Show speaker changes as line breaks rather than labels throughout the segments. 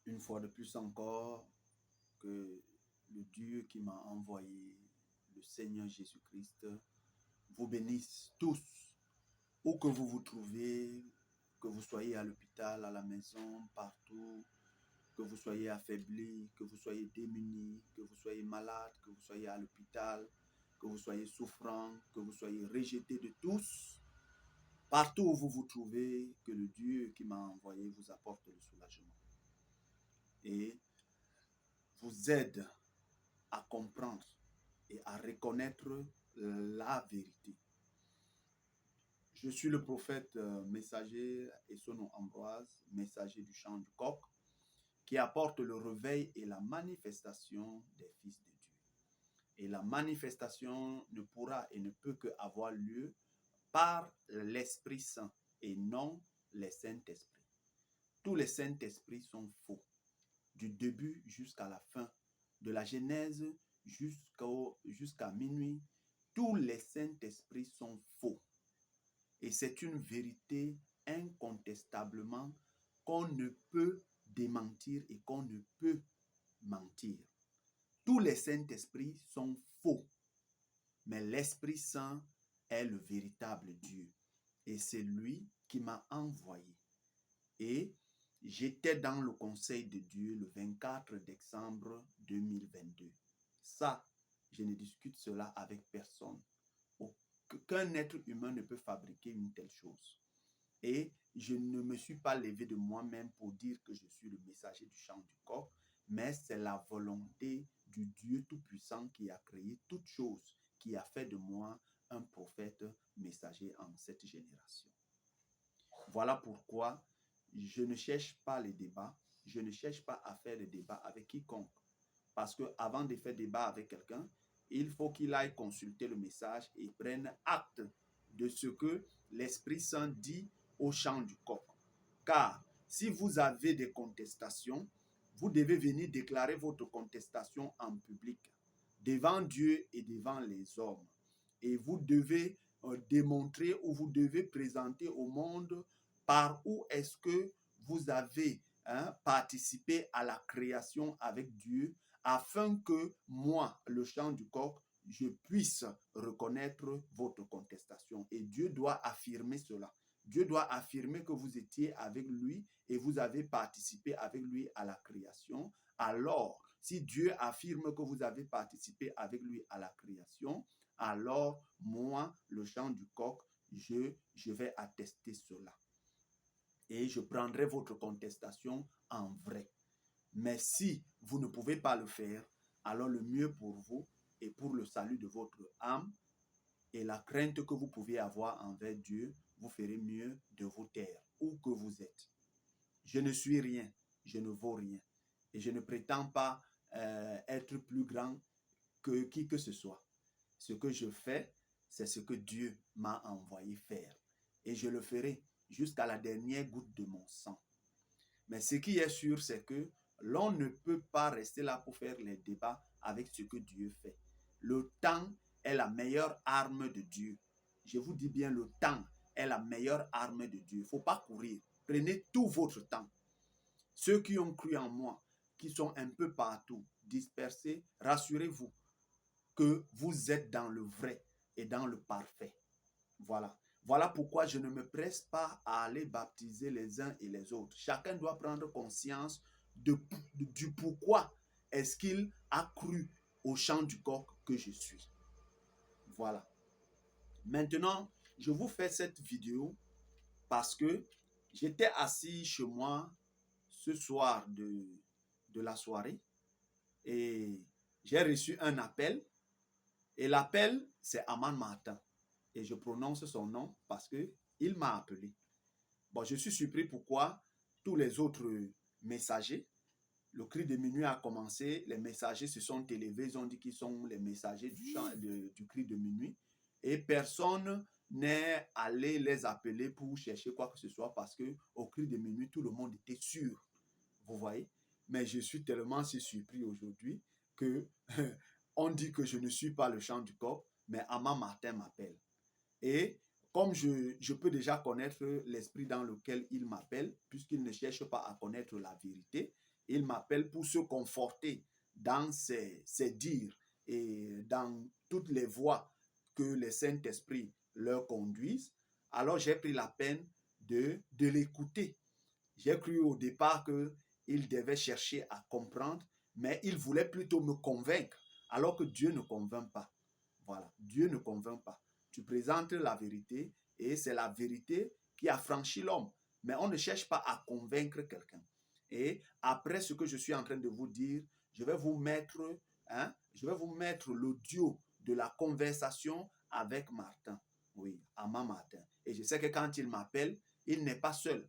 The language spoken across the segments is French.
une fois de plus encore, que le Dieu qui m'a envoyé, le Seigneur Jésus-Christ, vous bénisse tous, où que vous vous trouvez, que vous soyez à l'hôpital, à la maison, partout, que vous soyez affaibli, que vous soyez démuni, que vous soyez malade, que vous soyez à l'hôpital, que vous soyez souffrant, que vous soyez rejeté de tous. Partout où vous vous trouvez, que le Dieu qui m'a envoyé vous apporte le soulagement et vous aide à comprendre et à reconnaître la vérité. Je suis le prophète messager Essono Ambroise, messager du chant du coq, qui apporte le réveil et la manifestation des fils de Dieu. Et la manifestation ne pourra et ne peut qu'avoir lieu par l'Esprit Saint et non les Saint-Esprits. Tous les Saint-Esprits sont faux, du début jusqu'à la fin, de la Genèse jusqu'à minuit. Tous les Saint-Esprits sont faux. Et c'est une vérité incontestablement qu'on ne peut démentir et qu'on ne peut mentir. Tous les Saint-Esprits sont faux, mais l'Esprit Saint est le véritable Dieu. Et c'est lui qui m'a envoyé. Et j'étais dans le conseil de Dieu le 24 décembre 2022. Ça, je ne discute cela avec personne. Aucun être humain ne peut fabriquer une telle chose. Et je ne me suis pas levé de moi-même pour dire que je suis le messager du chant du coq, mais c'est la volonté du Dieu Tout-Puissant qui a créé toutes choses, qui a fait de moi un prophète messager en cette génération. Voilà pourquoi je ne cherche pas les débats, je ne cherche pas à faire des débats avec quiconque. Parce qu'avant de faire débat avec quelqu'un, il faut qu'il aille consulter le message et prenne acte de ce que l'Esprit Saint dit au chant du coq. Car si vous avez des contestations, vous devez venir déclarer votre contestation en public, devant Dieu et devant les hommes. Et vous devez démontrer ou vous devez présenter au monde par où est-ce que vous avez participé à la création avec Dieu, afin que moi, le chant du coq, je puisse reconnaître votre contestation. Et Dieu doit affirmer cela. Dieu doit affirmer que vous étiez avec lui et vous avez participé avec lui à la création. Alors, si Dieu affirme que vous avez participé avec lui à la création, alors moi, le chant du coq, je vais attester cela. Et je prendrai votre contestation en vrai. Mais si vous ne pouvez pas le faire, alors le mieux pour vous et pour le salut de votre âme et la crainte que vous pouvez avoir envers Dieu, vous ferez mieux de vous taire où que vous êtes. Je ne suis rien, je ne vaux rien. Et je ne prétends pas être plus grand que qui que ce soit. Ce que je fais, c'est ce que Dieu m'a envoyé faire. Et je le ferai jusqu'à la dernière goutte de mon sang. Mais ce qui est sûr, c'est que l'on ne peut pas rester là pour faire les débats avec ce que Dieu fait. Le temps est la meilleure arme de Dieu. Je vous dis bien, le temps est la meilleure arme de Dieu. Il ne faut pas courir. Prenez tout votre temps. Ceux qui ont cru en moi, qui sont un peu partout, dispersés, rassurez-vous que vous êtes dans le vrai et dans le parfait. Voilà. Voilà pourquoi je ne me presse pas à aller baptiser les uns et les autres. Chacun doit prendre conscience du pourquoi est-ce qu'il a cru au chant du coq que je suis. Voilà. Maintenant, je vous fais cette vidéo parce que j'étais assis chez moi ce soir de la soirée et j'ai reçu un appel. Et l'appel, c'est Aman Martin. Et je prononce son nom parce qu'il m'a appelé. Bon, je suis surpris pourquoi tous les autres messagers, le cri de minuit a commencé, les messagers se sont élevés, ils ont dit qu'ils sont les messagers du cri de minuit. Et personne n'est allé les appeler pour chercher quoi que ce soit parce qu'au cri de minuit, tout le monde était sûr. Vous voyez? Mais je suis tellement si surpris aujourd'hui que on dit que je ne suis pas le chant du coq, mais Aman Martin m'appelle. Et comme je peux déjà connaître l'esprit dans lequel il m'appelle, puisqu'il ne cherche pas à connaître la vérité, Il m'appelle pour se conforter dans ses dires et dans toutes les voies que le Saint-Esprit leur conduise. Alors j'ai pris la peine de l'écouter. J'ai cru au départ qu'il devait chercher à comprendre, mais il voulait plutôt me convaincre, alors que Dieu ne convainc pas. Voilà, Dieu ne convainc pas. Tu présentes la vérité et c'est la vérité qui affranchit l'homme. Mais on ne cherche pas à convaincre quelqu'un. Et après ce que je suis en train de vous dire, je vais vous mettre l'audio de la conversation avec Martin. Oui, Ama Martin. Et je sais que quand il m'appelle, il n'est pas seul.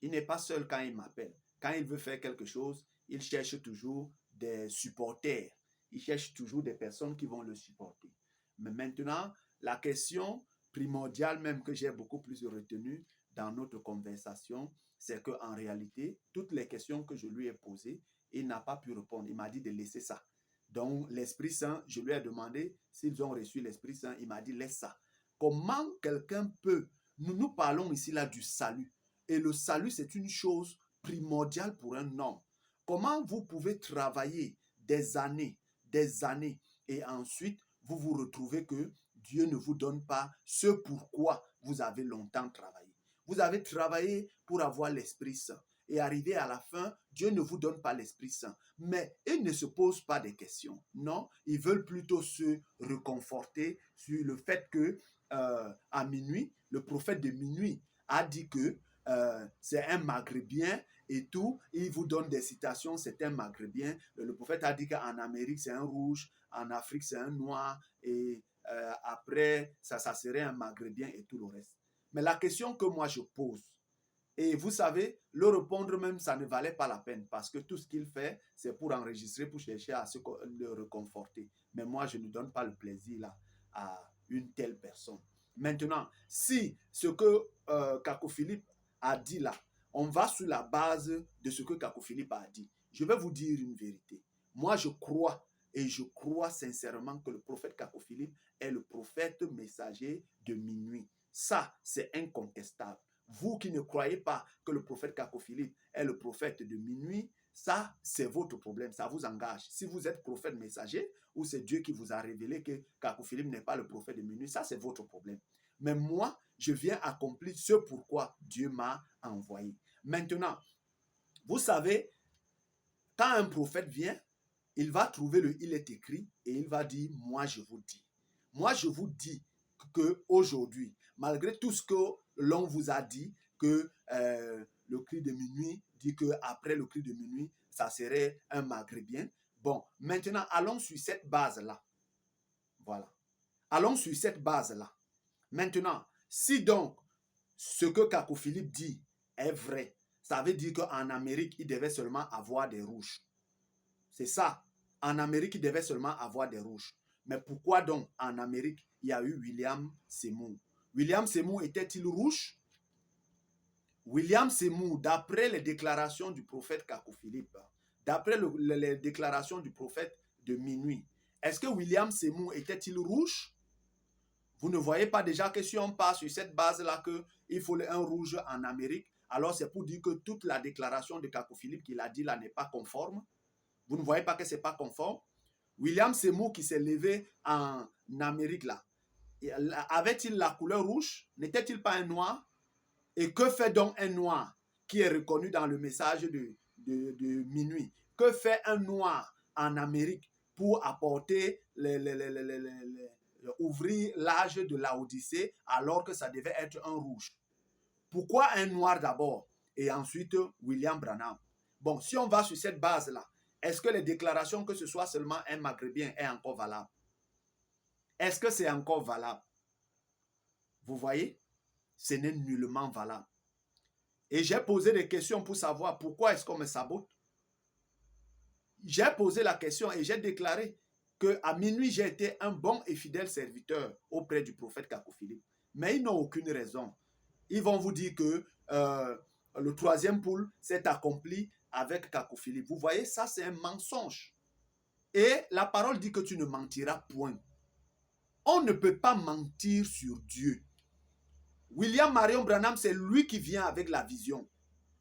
Il n'est pas seul quand il m'appelle. Quand il veut faire quelque chose, il cherche toujours des supporters. Il cherche toujours des personnes qui vont le supporter. Mais maintenant, la question primordiale même que j'ai beaucoup plus retenue dans notre conversation, c'est qu'en réalité, toutes les questions que je lui ai posées, il n'a pas pu répondre. Il m'a dit de laisser ça. Donc, l'Esprit Saint, je lui ai demandé s'ils ont reçu l'Esprit Saint. Il m'a dit, laisse ça. Comment quelqu'un peut... Nous parlons ici là du salut. Et le salut, c'est une chose primordiale pour un homme. Comment vous pouvez travailler des années, et ensuite vous vous retrouvez que Dieu ne vous donne pas ce pourquoi vous avez longtemps travaillé. Vous avez travaillé pour avoir l'Esprit Saint. Et arrivé à la fin, Dieu ne vous donne pas l'Esprit Saint. Mais ils ne se posent pas des questions. Non, ils veulent plutôt se réconforter sur le fait que à minuit, le prophète de minuit a dit que c'est un maghrébien et tout. Il vous donne des citations, c'est un maghrébien. Le prophète a dit qu'en Amérique, c'est un rouge, en Afrique, c'est un noir, et après, ça serait un maghrébien et tout le reste. Mais la question que moi je pose, et vous savez, le répondre même, ça ne valait pas la peine parce que tout ce qu'il fait, c'est pour enregistrer, pour chercher à le réconforter. Mais moi, je ne donne pas le plaisir là à une telle personne. Maintenant, si ce que Kako Philippe a dit là, on va sur la base de ce que Kako Philippe a dit. Je vais vous dire une vérité. Moi, je crois sincèrement que le prophète Kako Philippe est le prophète messager de minuit. Ça, c'est incontestable. Vous qui ne croyez pas que le prophète Kako Philippe est le prophète de minuit, ça, c'est votre problème, ça vous engage. Si vous êtes prophète messager ou c'est Dieu qui vous a révélé que Kako Philippe n'est pas le prophète de minuit, ça, c'est votre problème. Mais moi, je viens accomplir ce pourquoi Dieu m'a envoyé. Maintenant, vous savez, quand un prophète vient, il va trouver le « il est écrit » et il va dire « moi, je vous dis ». Moi, je vous dis qu'aujourd'hui, malgré tout ce que l'on vous a dit, que le cri de minuit dit qu'après le cri de minuit, ça serait un maghrébien. Bon, maintenant, allons sur cette base-là. Voilà. Allons sur cette base-là. Maintenant, si donc ce que Kako Philippe dit est vrai, ça veut dire qu'en Amérique, il devait seulement avoir des rouges. C'est ça. En Amérique, il devait seulement avoir des rouges. Mais pourquoi donc en Amérique, il y a eu William Seymour? William Seymour était-il rouge? William Seymour, d'après les déclarations du prophète Kako Philippe, d'après les déclarations du prophète de minuit, est-ce que William Seymour était-il rouge? Vous ne voyez pas déjà que si on part sur cette base-là qu'il faut un rouge en Amérique, alors c'est pour dire que toute la déclaration de Kako Philippe qu'il a dit là n'est pas conforme? Vous ne voyez pas que ce n'est pas conforme? William Seymour qui s'est levé en Amérique là, avait-il la couleur rouge? N'était-il pas un noir? Et que fait donc un noir qui est reconnu dans le message de minuit? Que fait un noir en Amérique pour apporter ouvrir l'âge de l'Odyssée alors que ça devait être un rouge? Pourquoi un noir d'abord et ensuite William Branham? Bon, si on va sur cette base-là, est-ce que les déclarations que ce soit seulement un maghrébien est encore valable? Est-ce que c'est encore valable? Vous voyez? Ce n'est nullement valable. Et j'ai posé des questions pour savoir pourquoi est-ce qu'on me sabote. J'ai posé la question et j'ai déclaré qu'à minuit, j'ai été un bon et fidèle serviteur auprès du prophète Kako Philippe. Mais ils n'ont aucune raison. Ils vont vous dire que le troisième poule s'est accompli avec Kako Philippe. Vous voyez, ça c'est un mensonge. Et la parole dit que tu ne mentiras point. On ne peut pas mentir sur Dieu. William Marion Branham, c'est lui qui vient avec la vision.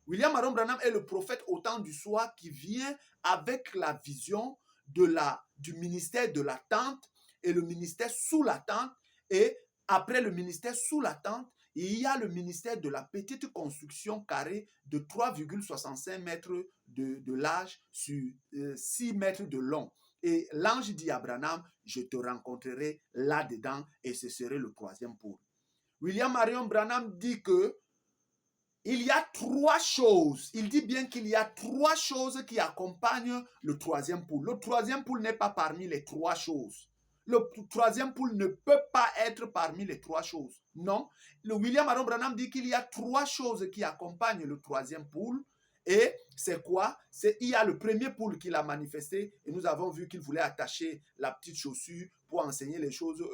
William Marion Branham est le prophète au temps du soir qui vient avec la vision du ministère de la tente et le ministère sous la tente. Et après le ministère sous la tente, il y a le ministère de la petite construction carrée de 3,65 mètres de large sur 6 mètres de long. Et l'ange dit à Branham, je te rencontrerai là-dedans et ce serait le troisième pôle. William Marion Branham dit que il y a trois choses. Il dit bien qu'il y a trois choses qui accompagnent le troisième pôle. Le troisième pôle n'est pas parmi les trois choses. Le troisième pôle ne peut pas être parmi les trois choses. Non. Le William Marion Branham dit qu'il y a trois choses qui accompagnent le troisième pôle. Et c'est quoi? Il y a le premier pôle qu'il a manifesté et nous avons vu qu'il voulait attacher la petite chaussure pour enseigner les choses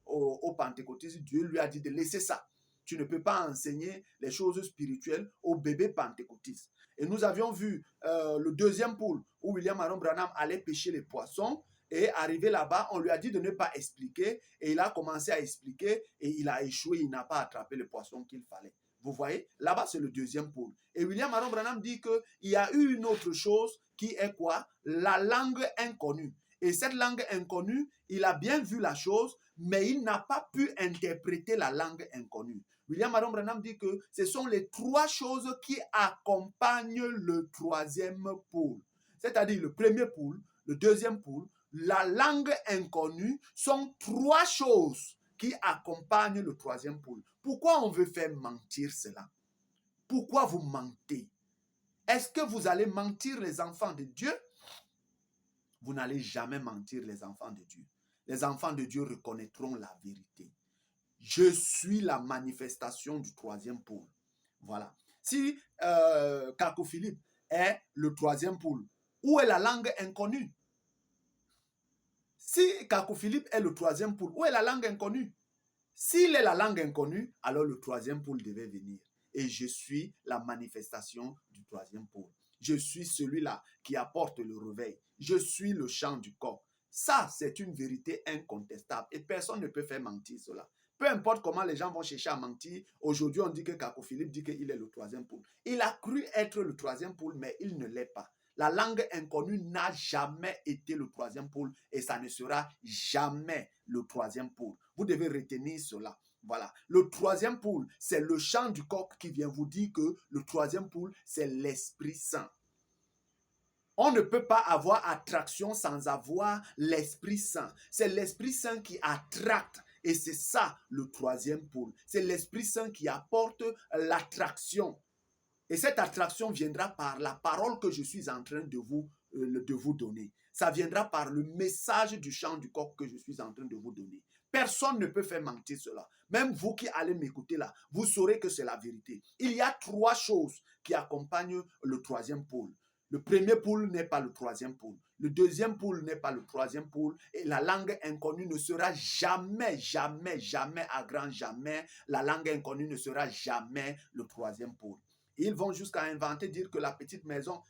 aux pentecôtistes. Dieu lui a dit de laisser ça. Tu ne peux pas enseigner les choses spirituelles aux bébés pentecôtistes. Et nous avions vu le deuxième pôle où William Marion Branham allait pêcher les poissons. Et arrivé là-bas, on lui a dit de ne pas expliquer. Et il a commencé à expliquer et il a échoué. Il n'a pas attrapé le poisson qu'il fallait. Vous voyez, là-bas, c'est le deuxième pôle. Et William Marion Branham dit qu'il y a eu une autre chose qui est quoi? La langue inconnue. Et cette langue inconnue, il a bien vu la chose, mais il n'a pas pu interpréter la langue inconnue. William Marion Branham dit que ce sont les trois choses qui accompagnent le troisième pôle. C'est-à-dire le premier pôle, le deuxième pôle, la langue inconnue sont trois choses qui accompagnent le troisième pôle. Pourquoi on veut faire mentir cela? Pourquoi vous mentez? Est-ce que vous allez mentir les enfants de Dieu? Vous n'allez jamais mentir les enfants de Dieu. Les enfants de Dieu reconnaîtront la vérité. Je suis la manifestation du troisième pôle. Voilà. Si Kako Philippe est le troisième pôle, où est la langue inconnue? Si Kako Philippe est le troisième pôle, où est la langue inconnue? S'il est la langue inconnue, alors le troisième pôle devait venir. Et je suis la manifestation du troisième pôle. Je suis celui-là qui apporte le réveil. Je suis le chant du corps. Ça, c'est une vérité incontestable. Et personne ne peut faire mentir cela. Peu importe comment les gens vont chercher à mentir, aujourd'hui on dit que Kako Philippe dit qu'il est le troisième pôle. Il a cru être le troisième pôle, mais il ne l'est pas. La langue inconnue n'a jamais été le troisième pôle et ça ne sera jamais le troisième pôle. Vous devez retenir cela. Voilà. Le troisième pôle, c'est le chant du coq qui vient vous dire que le troisième pôle, c'est l'Esprit Saint. On ne peut pas avoir attraction sans avoir l'Esprit Saint. C'est l'Esprit Saint qui attracte. Et c'est ça le troisième pôle. C'est l'Esprit Saint qui apporte l'attraction. Et cette attraction viendra par la parole que je suis en train de vous donner. Ça viendra par le message du chant du coq que je suis en train de vous donner. Personne ne peut faire mentir cela. Même vous qui allez m'écouter là, vous saurez que c'est la vérité. Il y a trois choses qui accompagnent le troisième pôle. Le premier pôle n'est pas le troisième pôle. Le deuxième pôle n'est pas le troisième pôle. Et la langue inconnue ne sera jamais, jamais, jamais, à grand jamais, la langue inconnue ne sera jamais le troisième pôle. Ils vont jusqu'à inventer, dire que la petite maison,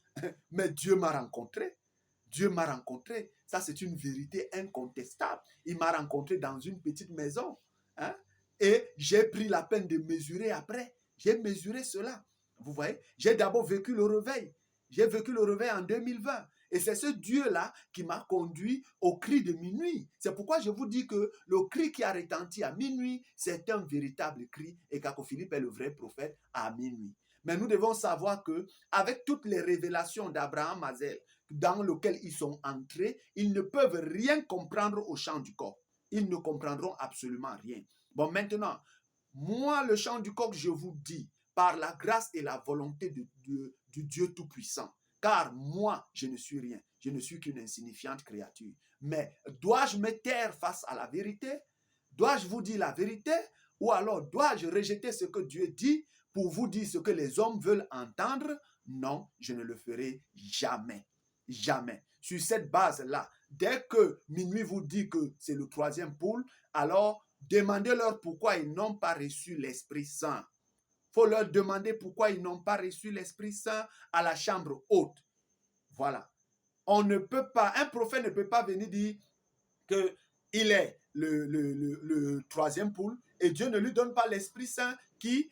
mais Dieu m'a rencontré. Dieu m'a rencontré. Ça, c'est une vérité incontestable. Il m'a rencontré dans une petite maison. Hein? Et j'ai pris la peine de mesurer après. J'ai mesuré cela. Vous voyez, j'ai d'abord vécu le réveil. J'ai vécu le réveil en 2020. Et c'est ce Dieu-là qui m'a conduit au cri de minuit. C'est pourquoi je vous dis que le cri qui a retenti à minuit, c'est un véritable cri. Et Kako Philippe est le vrai prophète à minuit. Mais nous devons savoir que avec toutes les révélations d'Abraham Mazel dans lesquelles ils sont entrés, ils ne peuvent rien comprendre au chant du coq. Ils ne comprendront absolument rien. Bon, maintenant, moi, le chant du coq, je vous dis, par la grâce et la volonté du Dieu Tout-Puissant, car moi, je ne suis rien. Je ne suis qu'une insignifiante créature. Mais dois-je me taire face à la vérité? Dois-je vous dire la vérité? Ou alors dois-je rejeter ce que Dieu dit pour vous dire ce que les hommes veulent entendre? Non, je ne le ferai jamais. Jamais. Sur cette base-là, dès que minuit vous dit que c'est le troisième pôle, alors demandez-leur pourquoi ils n'ont pas reçu l'Esprit Saint. Il faut leur demander pourquoi ils n'ont pas reçu l'Esprit Saint à la chambre haute. Voilà. On ne peut pas, un prophète ne peut pas venir dire qu'il est le troisième pôle et Dieu ne lui donne pas l'Esprit Saint qui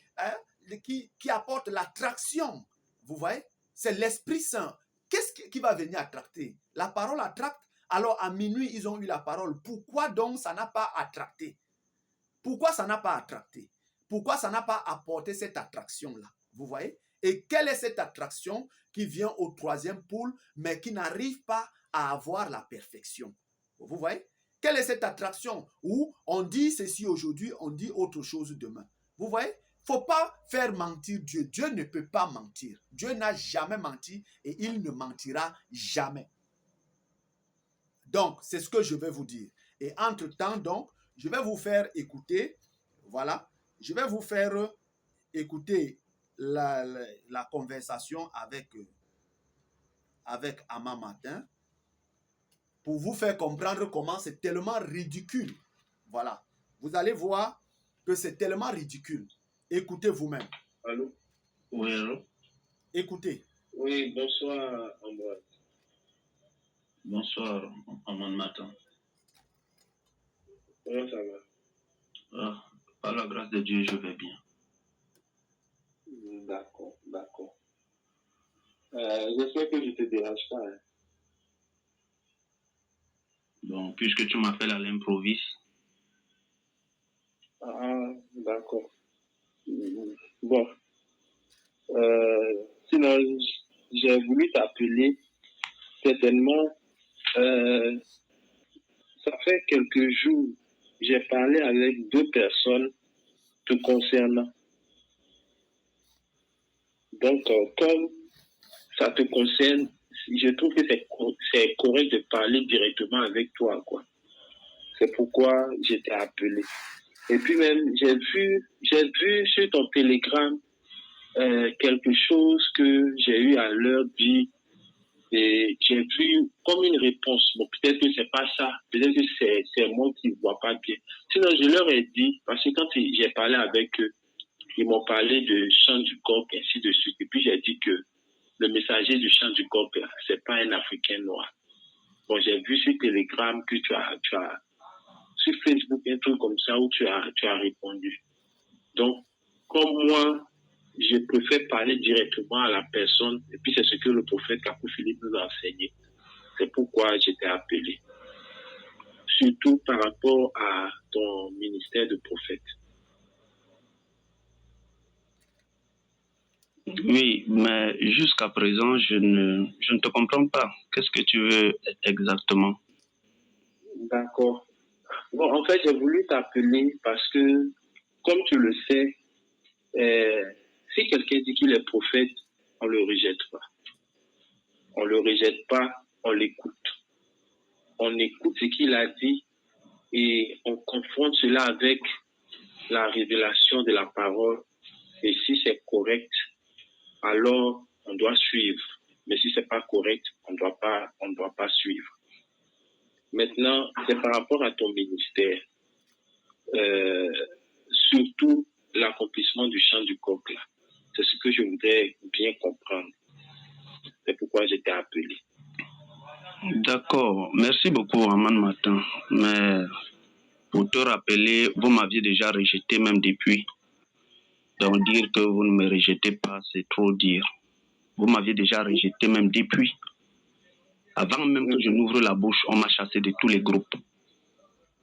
apporte l'attraction. Vous voyez? C'est l'Esprit Saint. Qu'est-ce qui va venir attracter? La parole attracte. Alors à minuit, ils ont eu la parole. Pourquoi donc ça n'a pas attracté? Pourquoi ça n'a pas attracté? Pourquoi ça n'a pas apporté cette attraction-là? Vous voyez? Et quelle est cette attraction qui vient au troisième pôle, mais qui n'arrive pas à avoir la perfection? Vous voyez? Quelle est cette attraction où on dit ceci aujourd'hui, on dit autre chose demain? Vous voyez? Il ne faut pas faire mentir Dieu. Dieu ne peut pas mentir. Dieu n'a jamais menti et il ne mentira jamais. Donc, c'est ce que je vais vous dire. Et entre-temps, donc, je vais vous faire écouter, voilà, je vais vous faire écouter la conversation avec Ama Martin pour vous faire comprendre comment c'est tellement ridicule. Voilà. Vous allez voir que c'est tellement ridicule. Écoutez vous-même.
Allô? Oui, allô?
Écoutez.
Oui, bonsoir, Ambroise. Bonsoir, Ama Martin. Comment ça va? Par la grâce de Dieu, je vais bien. D'accord, d'accord. J'espère que je ne te dérange pas. Hein. Bon, puisque tu m'appelles à l'improviste. Ah, d'accord. Bon. Sinon, j'ai voulu t'appeler certainement. Ça fait quelques jours, j'ai parlé avec 2 personnes te concernant. Donc, comme ça te concerne, je trouve que c'est correct de parler directement avec toi, quoi. C'est pourquoi je t'ai appelé. Et puis même, j'ai vu sur ton Telegram quelque chose que j'ai eu à leur dire et j'ai vu comme une réponse. Bon, peut-être que c'est pas ça. Peut-être que c'est moi qui ne vois pas bien. Sinon, je leur ai dit, parce que quand j'ai parlé avec eux, ils m'ont parlé de chant du coq, ainsi de suite. Et puis j'ai dit que le messager du chant du coq, c'est pas un Africain noir. Bon, j'ai vu sur Telegram que tu as sur Facebook un truc comme ça où tu as répondu. Donc, comme moi, je préfère parler directement à la personne, et puis c'est ce que le prophète Kakou Philippe nous a enseigné. C'est pourquoi je t'ai appelé. Surtout par rapport à ton ministère de prophète. Oui, mais jusqu'à présent, je ne te comprends pas. Qu'est-ce que tu veux exactement? D'accord. Bon, en fait, j'ai voulu t'appeler parce que, comme tu le sais, si quelqu'un dit qu'il est prophète, on ne le rejette pas. On ne le rejette pas, on l'écoute. On écoute ce qu'il a dit et on confronte cela avec la révélation de la parole. Et si c'est correct, alors on doit suivre. Mais si c'est pas correct, on ne doit pas suivre. Maintenant, c'est par rapport à ton ministère. Surtout l'accomplissement du chant du coq là. C'est ce que je voudrais bien comprendre. C'est pourquoi je t'ai appelé. D'accord. Merci beaucoup, Aman Martin. Mais pour te rappeler, vous m'aviez déjà rejeté même depuis. Donc dire que vous ne me rejetez pas, c'est trop dire. Vous m'aviez déjà rejeté même depuis. Avant même que je n'ouvre la bouche, on m'a chassé de tous les groupes.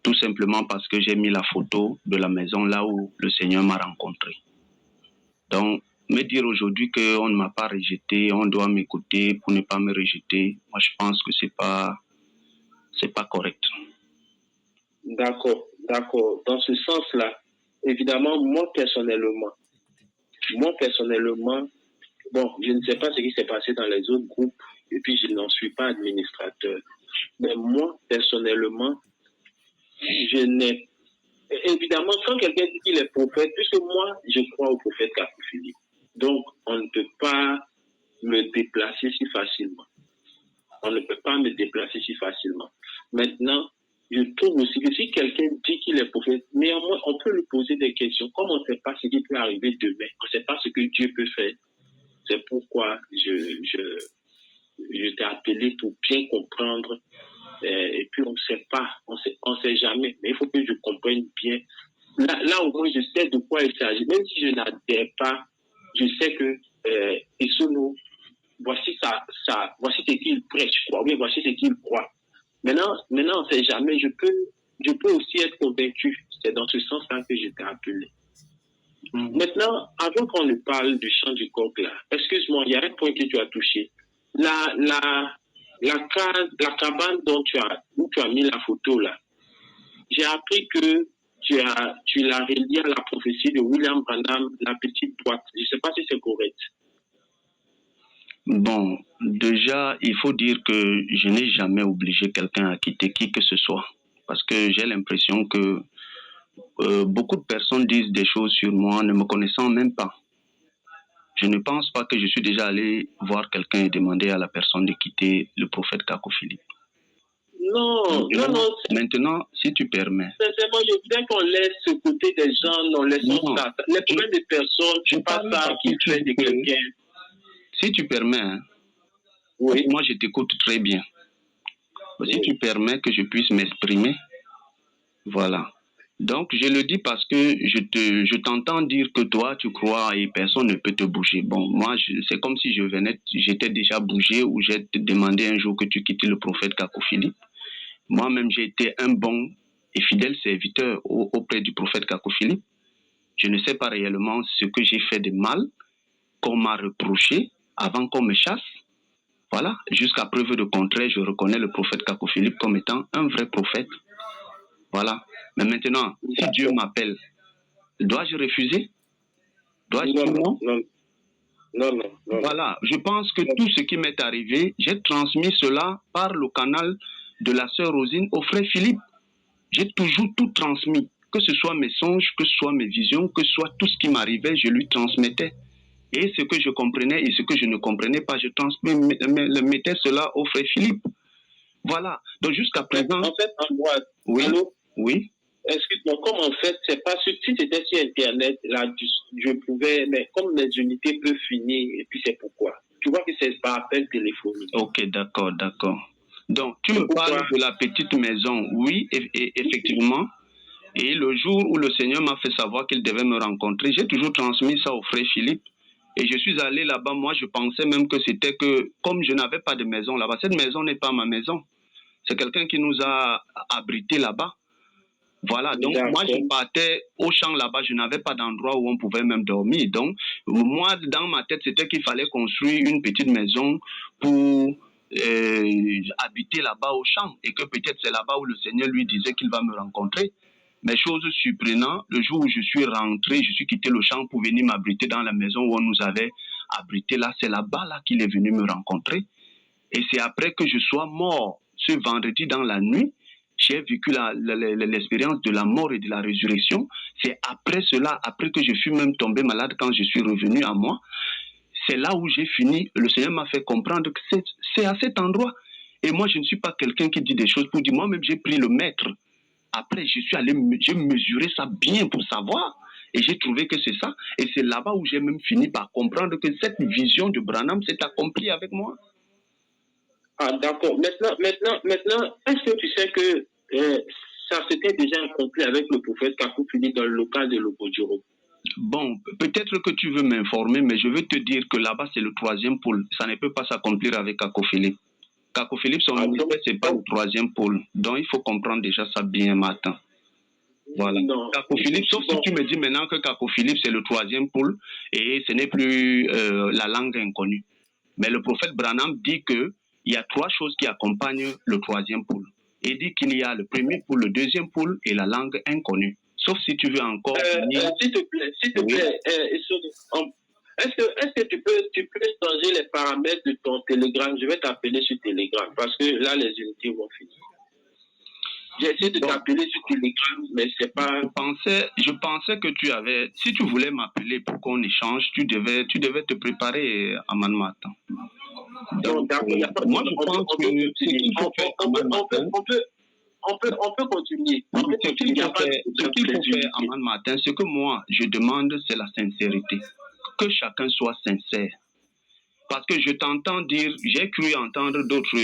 Tout simplement parce que j'ai mis la photo de la maison là où le Seigneur m'a rencontré. Donc, me dire aujourd'hui qu'on ne m'a pas rejeté, on doit m'écouter pour ne pas me rejeter, moi je pense que c'est pas correct. D'accord. Dans ce sens-là, évidemment, moi personnellement, bon, je ne sais pas ce qui s'est passé dans les autres groupes, et puis je n'en suis pas administrateur. Mais moi, personnellement, je n'ai... Évidemment, quand quelqu'un dit qu'il est prophète, puisque moi, je crois au prophète Kakou Philippe, donc on ne peut pas me déplacer si facilement. Maintenant, je trouve aussi que si quelqu'un dit qu'il est prophète, néanmoins, on peut lui poser des questions. Comme on ne sait pas ce qui peut arriver demain, on ne sait pas ce que Dieu peut faire. C'est pourquoi je t'ai appelé pour bien comprendre. Et puis, on ne sait pas, on sait jamais. Mais il faut que je comprenne bien. Là, au moins, je sais de quoi il s'agit. Même si je n'adhère pas, je sais que Essono voici ce qu'il prêche, quoi. Oui, voici ce qu'il croit. Maintenant, on ne sait jamais, je peux aussi être convaincu. C'est dans ce sens-là que j'étais appelé. Maintenant, avant qu'on ne parle du chant du coq là, excuse-moi, il y a un point que tu as touché. La cabane où tu as mis la photo là, j'ai appris que tu l'as relié à la prophétie de William Branham, la petite boîte. Je ne sais pas si c'est correct.
Bon, déjà, il faut dire que je n'ai jamais obligé quelqu'un à quitter qui que ce soit. Parce que j'ai l'impression que beaucoup de personnes disent des choses sur moi ne me connaissant même pas. Je ne pense pas que je suis déjà allé voir quelqu'un et demander à la personne de quitter le prophète Kako Philippe.
Non.
Maintenant, si tu permets.
Sincèrement, je voudrais qu'on laisse ce côté des gens, non, laissons ça. Les problèmes des personnes, je pas ça qui fait de quelqu'un.
Si tu permets, hein,
oui.
Moi je t'écoute très bien. Si tu permets que je puisse m'exprimer, voilà. Donc je le dis parce que je t'entends dire que toi tu crois et personne ne peut te bouger. Bon, moi c'est comme si j'étais déjà bougé ou j'ai demandé un jour que tu quittes le prophète Kako Philippe. Moi-même j'ai été un bon et fidèle serviteur auprès du prophète Kako Philippe. Je ne sais pas réellement ce que j'ai fait de mal, qu'on m'a reproché avant qu'on me chasse. Voilà, jusqu'à preuve de contraire, je reconnais le prophète Kako Philippe comme étant un vrai prophète. Voilà. Mais maintenant, si Dieu m'appelle, dois-je refuser? Dois-je dire non?
Non.
Voilà, je pense que tout ce qui m'est arrivé, j'ai transmis cela par le canal de la sœur Rosine au frère Philippe. J'ai toujours tout transmis, que ce soit mes songes, que ce soit mes visions, que ce soit tout ce qui m'arrivait, je lui transmettais. Et ce que je comprenais et ce que je ne comprenais pas, je mettais cela au frère Philippe. Voilà. Donc jusqu'à présent...
En fait, Ambroise,
oui,
allô?
Oui.
Excuse-moi, comme en fait, c'est pas si c'était sur Internet, là, je pouvais, mais comme mes unités peuvent finir, et puis c'est pourquoi. Tu vois que c'est par appel téléphonique.
Ok, d'accord. Donc, tu me parles de la petite maison. Oui, effectivement. Et le jour où le Seigneur m'a fait savoir qu'il devait me rencontrer, j'ai toujours transmis ça au frère Philippe. Et je suis allé là-bas, moi je pensais même que c'était que, comme je n'avais pas de maison là-bas, cette maison n'est pas ma maison. C'est quelqu'un qui nous a abrités là-bas. Voilà, donc moi je partais au champ là-bas, je n'avais pas d'endroit où on pouvait même dormir. Donc moi, dans ma tête, c'était qu'il fallait construire une petite maison pour habiter là-bas au champ. Et que peut-être c'est là-bas où le Seigneur lui disait qu'il va me rencontrer. Mais chose surprenante, le jour où je suis rentré, je suis quitté le champ pour venir m'abriter dans la maison où on nous avait abrité là. C'est là-bas là qu'il est venu me rencontrer. Et c'est après que je sois mort ce vendredi dans la nuit, j'ai vécu l'expérience de la mort et de la résurrection. C'est après cela, après que je fus même tombé malade quand je suis revenu à moi, c'est là où j'ai fini. Le Seigneur m'a fait comprendre que c'est à cet endroit. Et moi, je ne suis pas quelqu'un qui dit des choses pour dire, moi-même, j'ai pris le mètre. Après, j'ai mesuré ça bien pour savoir. Et j'ai trouvé que c'est ça. Et c'est là-bas où j'ai même fini par comprendre que cette vision de Branham s'est accomplie avec moi.
Ah, d'accord. Maintenant, est-ce que tu sais que ça s'était déjà accompli avec le prophète Kako Philippe dans le local de Lobodjoro?
Bon, peut-être que tu veux m'informer, mais je veux te dire que là-bas, c'est le troisième pôle. Ça ne peut pas s'accomplir avec Kako Philippe. Kako Philippe, son ministère, ce n'est pas le troisième pôle. Donc, il faut comprendre déjà ça bien matin. Voilà. Kako Philippe, sauf si tu me dis maintenant que Kako Philippe, c'est le troisième pôle et ce n'est plus la langue inconnue. Mais le prophète Branham dit qu'il y a trois choses qui accompagnent le troisième pôle. Il dit qu'il y a le premier pôle, le deuxième pôle et la langue inconnue. Sauf si tu veux encore...
s'il te plaît, est-ce que tu peux changer les paramètres de ton Telegram? Je vais t'appeler sur Telegram parce que là, les unités vont finir. J'ai essayé de t'appeler sur Telegram, mais c'est pas...
Je pensais que tu avais... Si tu voulais m'appeler pour qu'on échange, tu devais te préparer à Aman Matin.
Donc,
moi, je pense que ce qu'il faut faire
on peut continuer.
Ce qu'il faut faire Aman Matin, ce que moi, je demande, c'est la sincérité. Que chacun soit sincère. Parce que je t'entends dire, j'ai cru entendre d'autres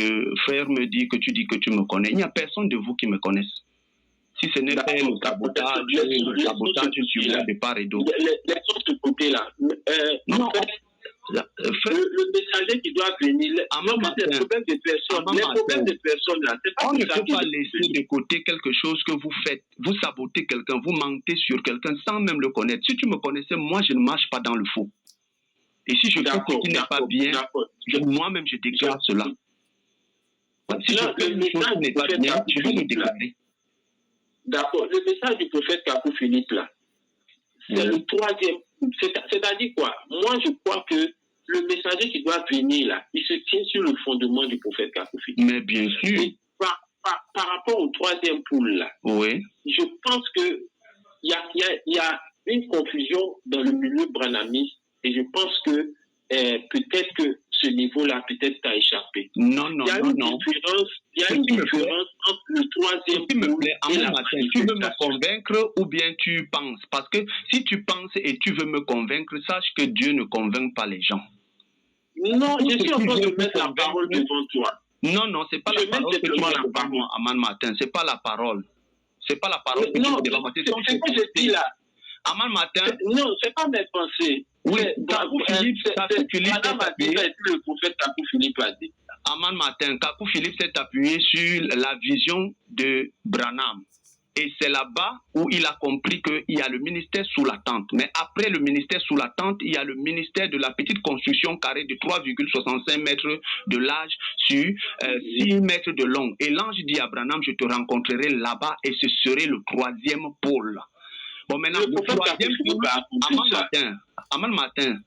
frères me dire que tu dis que tu me connais. Il n'y a personne de vous qui me connaisse. Si ce n'est pas le sabotage sur moi de part et d'autre.
Les autres côtés là.
Non,
Le messager qui doit venir, les problèmes de personnes, là, c'est pas
on ne peut pas laisser de côté quelque chose que vous faites. Vous sabotez quelqu'un, vous mentez sur quelqu'un sans même le connaître. Si tu me connaissais, moi, je ne marche pas dans le faux. Et si je fais ce qui n'est pas bien, moi-même, je déclare cela. Si je fais une chose qui n'est pas bien, je vais le déclarer.
D'accord. Le message du prophète Kakou Philippe, là, c'est le troisième. C'est-à-dire quoi? Moi, je crois que le messager qui doit venir, là, il se tient sur le fondement du prophète Kakou Philippe.
Mais bien sûr.
Et par rapport au troisième pool, là,
oui.
Je pense qu'il y a une confusion dans le milieu branamiste et je pense que peut-être que ce niveau-là, peut-être t'a échappé.
Non.
Il y a une différence entre le troisième pool et la
matin, tu veux me convaincre ou bien tu penses? Parce que si tu penses et tu veux me convaincre, sache que Dieu ne convainc pas les gens.
Non, je suis en train de mettre la parole devant toi.
Non, c'est pas la parole que tu mets devant moi, Aman Martin. C'est pas la parole. C'est pas la parole que tu mets devant moi.
C'est ce que je dis là.
Aman Martin.
Non, c'est pas mes pensées.
Oui, Kakou Philippe s'est appuyé.
Le prophète Kakou Philippe a dit.
Aman Martin, Kakou Philippe s'est appuyé sur la vision de Branham. Et c'est là-bas où il a compris qu'il y a le ministère sous la tente. Mais après le ministère sous la tente, il y a le ministère de la petite construction carrée de 3,65 mètres de large sur 6 mètres de long. Et l'ange dit à Branham, je te rencontrerai là-bas et ce serait le troisième pôle. Bon, maintenant, le troisième pôle, Aman Martin,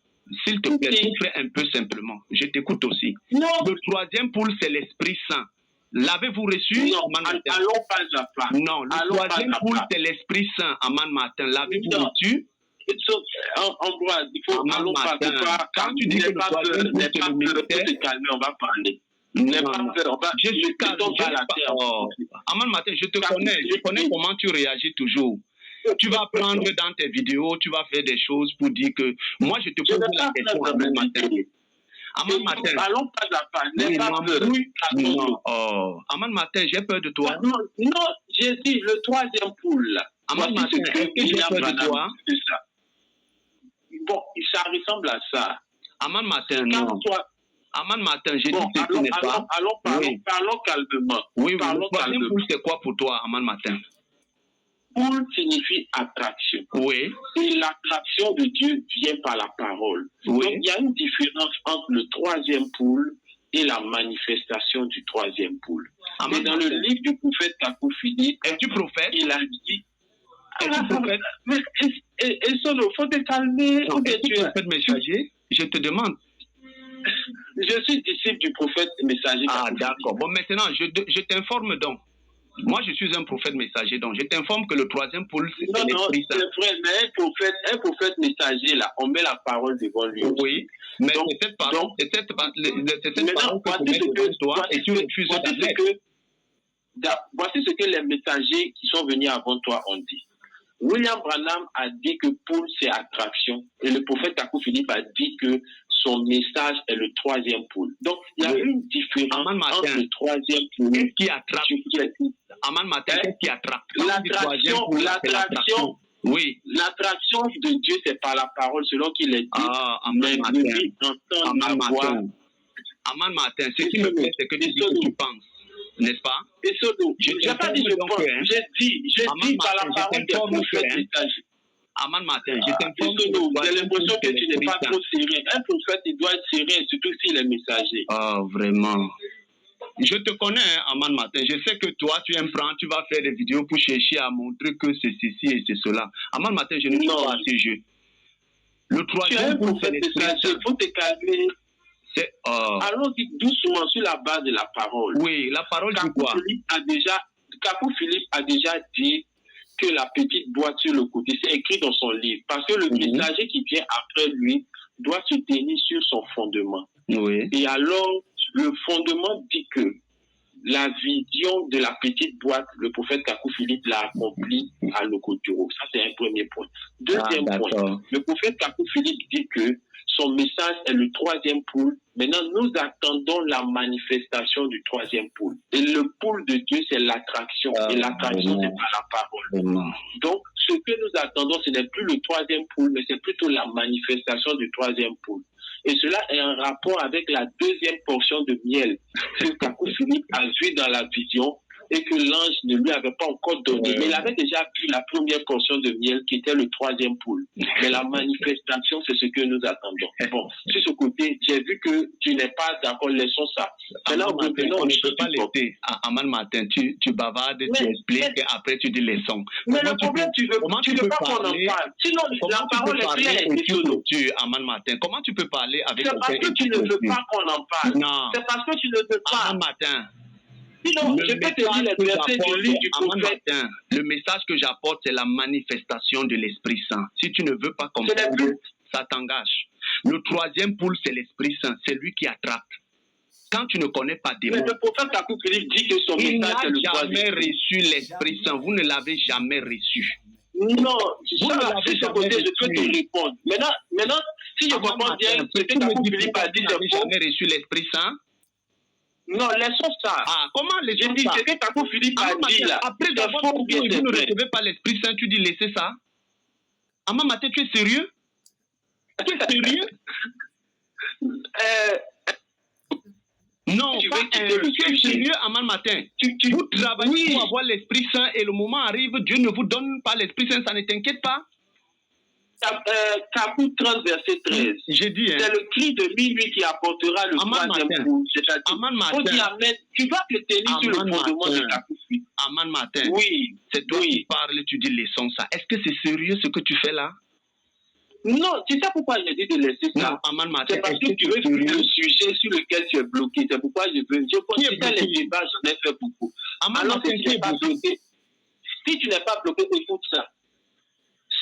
s'il te plaît, souffre un peu simplement. Je t'écoute aussi.
Non.
Le troisième pôle, c'est l'Esprit Saint. L'avez-vous reçu?
Non, allons pas à pas.
Non, le troisième pôle, c'est l'Esprit Saint, Aman Martin. L'avez-vous reçu?
Ambroise, il faut allons pas.
Quand tu dis que le troisième pôle, c'est le ministère,
te calmer, on va parler.
Je suis calme. Aman Martin, je te connais. Je connais comment tu réagis toujours. Tu vas prendre dans tes vidéos, tu vas faire des choses pour dire que... Moi, je te pose la question, Aman Martin. Aman Martin.
Allons pas à pas. N'aie pas peur.
Non. Aman Martin, j'ai peur de toi.
Non, j'ai dit le troisième pool.
Aman Martin, est-ce que j'ai peur de toi?
Bon, ça ressemble à ça.
Aman Martin, non. Aman Martin, j'ai dit que tu n'es pas.
Parlons calmement.
Oui, le troisième pool, c'est quoi pour toi, Aman Martin?
Pool signifie attraction.
Oui.
Et l'attraction de Dieu vient par la parole.
Oui.
Donc, il y a une différence entre le troisième pool et la manifestation du troisième pool. Mais dans le livre du prophète Kakou Philippe,
es-tu prophète?
Il a dit...
Es-tu prophète?
Mais il faut te calmer.
Es-tu prophète messager? Je te demande.
Je suis disciple du prophète messager.
Ah, d'accord. Bon, maintenant, je t'informe donc. Moi, je suis un prophète messager, donc je t'informe que le troisième pôle, c'est l'Esprit Saint.
Non, c'est vrai, mais un prophète messager, là, on met la parole devant lui.
Oui, mais c'est cette parole, que tu mets devant toi et tu refuses d'admettre.
Voici ce que les messagers qui sont venus avant toi ont dit. William Branham a dit que Paul, c'est attraction. Et le prophète Kakou Philippe a dit que son message est le troisième pôle. Donc, il y a une différence entre le troisième pôle.
Qu'est-ce qui attrape? Aman Martin, qu'est-ce qui attrape?
L'attraction. Oui. L'attraction de Dieu, c'est par la parole, selon qu'il est dit.
Aman Martin, ce qui me plaît, c'est que tu dis que tu penses. N'est-ce pas?
Je n'ai pas dit je pense. J'ai dit par la parole des prophètes messagers.
Aman Martin, je t'informe.
J'ai l'impression que tu n'es pas trop sérieux. Un prophète, il doit être sérieux, surtout s'il est messager.
Ah, vraiment. Je te connais, Aman Martin. Je sais que toi, tu aimes prendre, tu vas faire des vidéos pour chercher à montrer que c'est ceci et c'est cela. Aman Martin, je ne suis pas à ce jeu. Le troisième
pôle, c'est l'Esprit Saint. Il faut te calmer. Allons-y doucement sur la base de la parole.
Oui, la parole dit quoi?
Kakou Philippe a déjà dit que la petite boîte sur le côté, c'est écrit dans son livre. Parce que le messager qui vient après lui doit se tenir sur son fondement.
Oui.
Et alors, le fondement dit que la vision de la petite boîte, le prophète Kakou Philippe l'a accompli à Lokoturo. Ça, c'est un premier point. Deuxième point, le prophète Kakou Philippe dit que son message est le troisième pôle. Maintenant, nous attendons la manifestation du troisième pôle. Et le pôle de Dieu, c'est l'attraction. Et l'attraction, c'est par la parole. Donc, ce que nous attendons, ce n'est plus le troisième pôle, mais c'est plutôt la manifestation du troisième pôle. Et cela est en rapport avec la deuxième portion de miel que Kakou Philippe a vu dans la vision et que l'ange ne lui avait pas encore donné. Mais il avait déjà vu la première portion de miel qui était le troisième poule. Mais la manifestation, c'est ce que nous attendons. Bon, sur ce côté, j'ai vu que tu n'es pas d'accord, laissons ça.
Maintenant, on ne peut pas laisser. Aman Martin, tu bavardes, tu expliques et après tu dis leçons.
Mais le problème, tu veux pas qu'on en parle. Sinon, la parole est claire.
Aman Martin, comment tu peux parler avec
quelqu'un? C'est parce que tu ne veux pas qu'on en parle.
Non.
C'est parce que tu ne veux pas.
Aman Martin.
Sinon, je peux te dire les versets du livre du prophète.
Le message que j'apporte, c'est la manifestation de l'Esprit Saint. Si tu ne veux pas comprendre, ça t'engage. Le troisième poule, c'est l'Esprit Saint. C'est lui qui attrape. Quand tu ne connais pas des mots,
mais le prophète Kakou Philippe dit que son message, c'est le troisième.
Il n'a jamais reçu l'Esprit Saint. Vous ne l'avez jamais reçu.
Non, sur ce côté, je peux te répondre. Maintenant, si je comprends bien, ce que Kakou Philippe a dit,
c'est faux. Jamais reçu l'Esprit Saint.
Non, laissons ça.
Ah, comment laissons ça?
J'ai dit ce que Kakou Philippe a dit là.
Après d'avoir compris, vous ne recevez pas l'Esprit Saint, tu dis laissez ça. Aman Martin, tu es sérieux? Tu es sérieux? Non, tu es sérieux, Aman Martin. Vous travaillez pour avoir l'Esprit Saint et le moment arrive, Dieu ne vous donne pas l'Esprit Saint, ça ne t'inquiète pas?
Kakou 30, verset 13.
J'ai dit,
c'est le cri de minuit qui apportera le troisième coup. C'est-à-dire, tu dois te tenir sur le fondement de Kakou.
Aman Martin,
oui,
c'est toi qui parles, tu dis laissons ça. Est-ce que c'est sérieux ce que tu fais là?
Non, tu sais pourquoi j'ai dit de laisser ça?
Non, Aman Martin,
c'est parce que tu veux fuir le sujet sur lequel tu es bloqué. C'est pourquoi je veux. Je considère les débats, j'en ai fait beaucoup.
Aman Martin,
si tu n'es pas bloqué, écoute ça.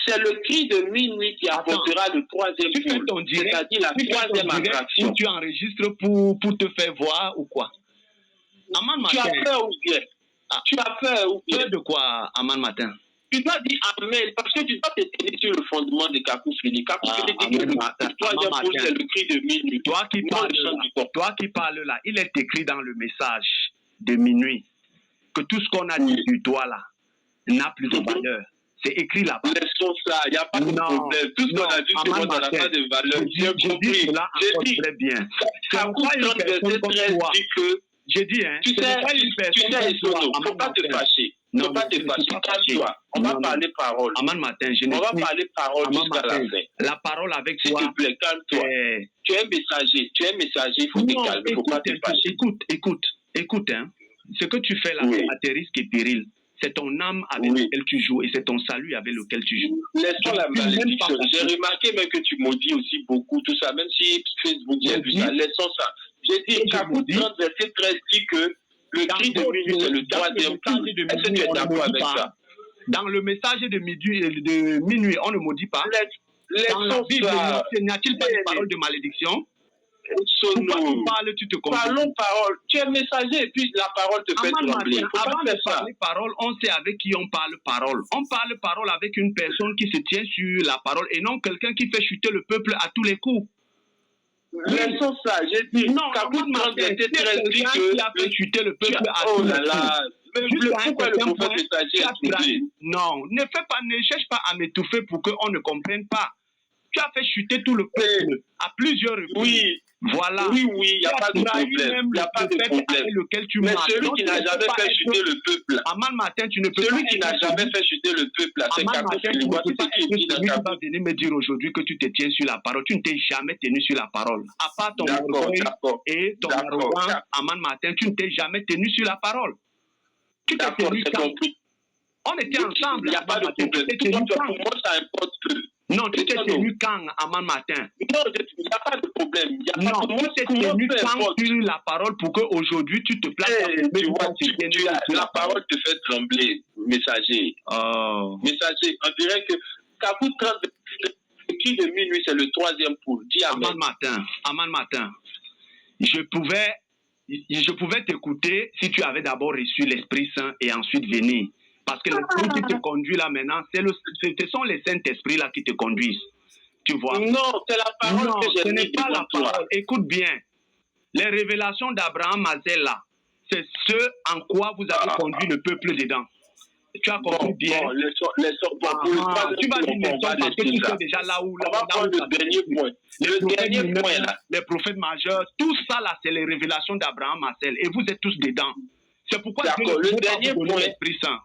C'est le cri de minuit qui apportera le troisième coup, c'est-à-dire la troisième attraction.
Tu enregistres pour te faire voir ou quoi? Aman Martin.
Tu as peur ou bien? Tu as peur ou bien?
Peur de quoi, Aman Martin?
Tu dois dire Amen, parce que tu dois te tenir sur le fondement de Kakou Philippe. Kakou Philippe dit que le troisième coup, c'est le cri de minuit.
Toi qui parles là, il est écrit dans le message de minuit que tout ce qu'on a dit du doigt là n'a plus de valeur. C'est écrit là-bas.
Laissons ça, il n'y a pas de problème. Tout ce qu'on a dit, tout le monde n'a pas de valeur.
J'ai compris. J'ai dit très bien.
Kakou 30, verset 13 dit que.
J'ai dit, hein.
Tu sais, Isono, il ne faut pas te fâcher. Il ne faut pas te fâcher. Calme-toi. On va parler parole.
Aman Martin,
on va parler parole jusqu'à la fin.
La parole avec toi.
S'il te plaît, calme-toi. Tu es messager, il faut te calmer. Il ne faut pas te fâcher.
Écoute, hein. Ce que tu fais là, c'est à tes risques et périls. C'est ton âme avec laquelle tu joues et c'est ton salut avec lequel tu joues.
Laissons la malédiction. J'ai remarqué même que tu maudis aussi beaucoup, tout ça, même si Facebook, j'ai vu ça. Laissons ça. J'ai dit, Kakou 30, verset 13 dit que le cri de minuit, c'est le troisième coup. Est-ce que tu es d'accord avec ça?
Dans le message de minuit, on ne maudit pas. Dans la Bible, n'y a-t-il pas de parole de malédiction? Pourquoi tu parles, tu te comprends?
Parlons parole. Tu es messager et puis la parole te fait trembler.
Avant de parler parole, on sait avec qui on parle parole. On parle parole avec une personne qui se tient sur la parole et non quelqu'un qui fait chuter le peuple à tous les coups.
Laissons ça, j'ai dit.
Non, Kakou 30 verset 13 dit que qui a fait chuter le peuple à tous les coups.
Pourquoi le prophète messager est
non, ne cherche pas à m'étouffer pour qu'on ne comprenne pas. Tu as fait chuter tout le peuple à plusieurs reprises.
Oui.
Voilà.
Oui, il n'y a pas de problème. Il n'y a pas de problème. Mais celui qui n'a jamais fait chuter le peuple.
Aman Martin, tu ne peux pas.
Celui qui n'a jamais fait chuter le peuple, c'est Kakou Philippe.
Voici ce qu'il dit dans ta bouche. Tu vas venir me dire aujourd'hui que tu te tiens sur la parole. Tu ne t'es jamais tenu sur la parole. À part ton orgueil et ton arrogance, Aman Martin, tu ne t'es jamais tenu sur la parole. Tu t'es tenu quand? On était ensemble.
Il n'y a pas de problème. Pour moi, ça importe peu.
Non, tu t'es tenu quand, Aman Martin?
Non, il n'y a pas de problème.
Non, tu t'es tenu quand sur la parole pour qu'aujourd'hui tu te places
la parole te fait trembler, messager. Messager, on dirait que Kakou 30, le cri de minuit, c'est le troisième poule. Dis Amen.
Aman Martin, je pouvais t'écouter si tu avais d'abord reçu l'Esprit Saint et ensuite venir. Parce que l'esprit qui te conduit là maintenant, ce sont les Saint-Esprits là qui te conduisent. Tu vois?
Non, c'est la parole que j'ai.
Ce n'est pas la parole. Écoute bien. Les révélations d'Abraham Mazel là, c'est ce en quoi vous avez conduit le peuple dedans. Tu as compris bien.
Bon, pour le troisième
tu vas
point,
dire les
on va
sons parce que
laisser
tu
ça.
sais déjà là où...
On va prendre le dernier point. Le dernier point, là.
Les prophètes majeurs, tout ça là, c'est les révélations d'Abraham, Marcel. Et vous êtes tous dedans. C'est pourquoi Dieu ne pouvait pas vous donner l'Esprit Saint.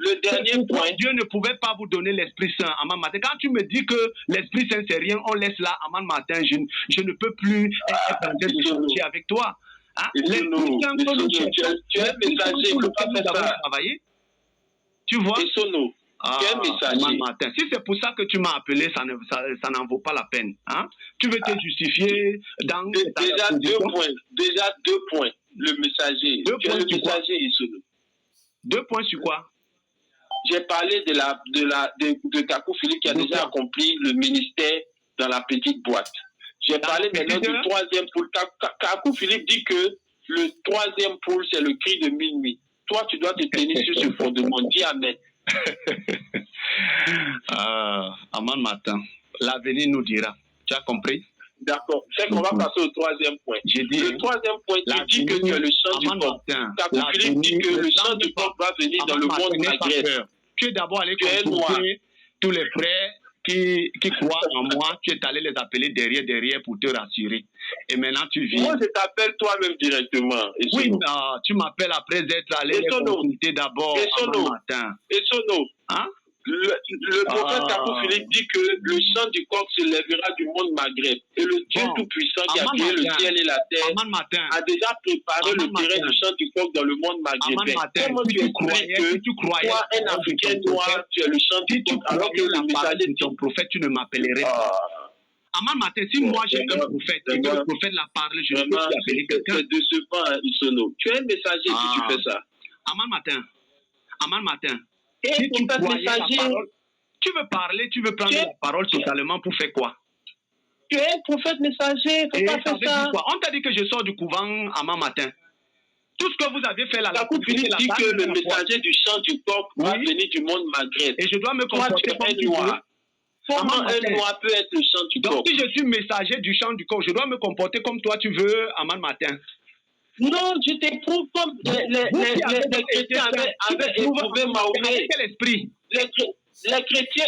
Le dernier point.
Dieu ne pouvait pas vous donner l'Esprit Saint, Aman Martin. Quand tu me dis que l'Esprit Saint, c'est rien, on laisse là, Aman Martin, je ne peux plus être en train de chercher avec toi. Hein? L'Esprit Saint,
tu es messager, il ne faut pas faire ça.
Travailler. Tu vois?
Tu es messager.
Martin. Si c'est pour ça que tu m'as appelé, ça n'en vaut pas la peine. Hein? Tu veux te justifier dans...
Déjà deux points. Le messager. Tu es le messager, Isono.
2 points sur quoi?
J'ai parlé de Kakou Philippe qui a déjà accompli le ministère dans la petite boîte. J'ai parlé maintenant du troisième poule. Kakou Philippe dit que le troisième poule, c'est le cri de minuit. Toi, tu dois te tenir sur ce fondement. Dis Amen.
Aman Martin, l'avenir nous dira. Tu as compris?
D'accord. C'est qu'on va passer au troisième point. Le troisième point, tu dis que tu es le chant du corps. Kakou Philippe dit que le chant du corps va venir dans le monde Maghreb.
Tu es d'abord allé consulter tous les frères qui croient en moi. Tu es allé les appeler derrière pour te rassurer. Et maintenant, tu viens.
Moi, je t'appelle toi-même directement.
Oui, tu m'appelles après être allé les consulter d'abord avant matin. Hein?
Le prophète Kakou Philippe dit que le chant du coq se lèvera du monde Maghreb. Et le Dieu Tout-Puissant qui a créé le ciel et la terre a déjà préparé le terrain du chant du coq dans le monde maghrébin. Comment tu expliques que toi, un Africain noir, tu es le chant du coq alors que le messager
de ton prophète, tu ne m'appellerais pas. Aman Martin, si moi j'ai un prophète et que le prophète l'a parlé, je peux appeler quelqu'un.
C'est de ce pas, Isono. Tu es un messager si tu fais ça.
Aman Martin.
Et
si tu croyais la
parole,
tu veux prendre la parole totalement pour faire quoi?
Tu es un prophète messager, faut pas faire ça.
On t'a dit que je sors du couvent Aman Martin. Tout ce que vous avez fait là,
Kakou Philippe dit que le messager du chant du coq va venir du monde Maghreb.
Et je dois me comporter comme
un noir. Comment un noir peut être le chant du coq?
Donc si je suis messager du chant du coq, je dois me comporter comme toi tu veux, Aman Martin.
Non, je t'éprouve comme les chrétiens avaient éprouvé Mahomet.
Quel esprit?
Les chrétiens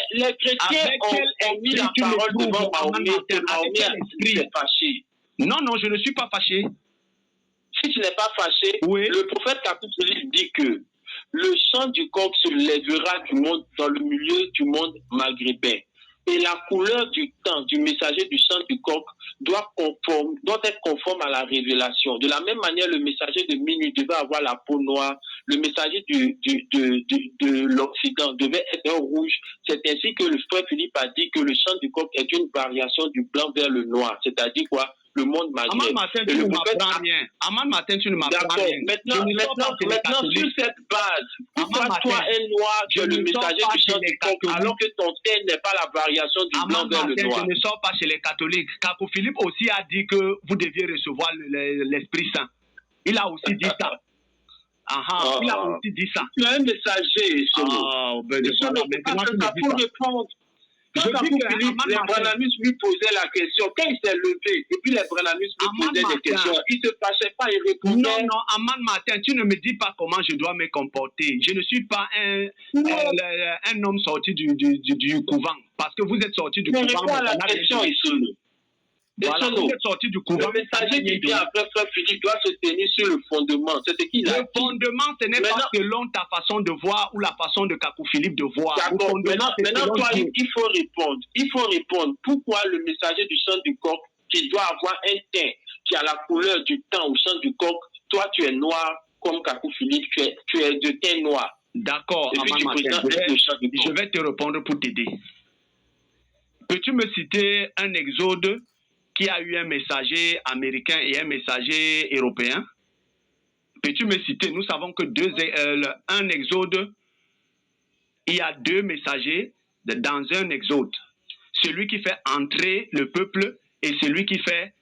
ont mis la parole devant Mahomet et Mahomet s'est fâché.
Non, je ne suis pas fâché.
Si tu n'es pas fâché, le prophète Kakou Philippe dit que le chant du coq se lèvera dans le milieu du monde maghrébin. Et la couleur du temps du messager du chant du coq doit être conforme à la révélation. De la même manière, le messager de minuit devait avoir la peau noire. Le messager de l'Occident devait être un rouge. C'est ainsi que le frère Philippe a dit que le chant du coq est une variation du blanc vers le noir. C'est-à-dire quoi? Le monde maghrébin.
Aman Martin, tu ne m'apprends rien. Aman Martin, tu ne m'apprends rien.
Maintenant, sur cette base, pourquoi toi, un noir, tu es le messager du chant du coq, alors que ton thème n'est pas la variation du blanc vers le noir?
Je ne sors pas chez les catholiques. Kakou Philippe aussi a dit que vous deviez recevoir l'Esprit Saint. Il a aussi dit ça. Il a aussi dit ça.
Tu es un messager, maintenant pour répondre. Quand les Branhamistes lui posaient la question, quand il s'est levé, et puis les Branhamistes lui posaient des questions, il ne se fâchait pas, il répondait.
Non, Aman Martin, tu ne me dis pas comment je dois me comporter. Je ne suis pas un homme sorti du couvent. Parce que vous êtes sorti du couvent.
Mais réponds à la question, Isono.
Voilà, vous êtes sorti du couvent.
Le messager qui vient après Frère Philippe doit se tenir sur le fondement. C'est ce qu'il a dit.
Le fondement, ce n'est pas selon ta façon de voir ou la façon de Kakou Philippe de voir.
Maintenant, toi, il faut répondre. Il faut répondre. Pourquoi le messager du chant du coq, qui doit avoir un teint qui a la couleur du temps au chant du coq, toi, tu es noir comme Kakou Philippe, tu es de teint noir.
D'accord, je vais te répondre pour t'aider. Peux-tu me citer un exode qui a eu un messager américain et un messager européen? Peux-tu me citer? Nous savons que un exode, il y a 2 messagers dans un exode. Celui qui fait entrer le peuple et celui qui fait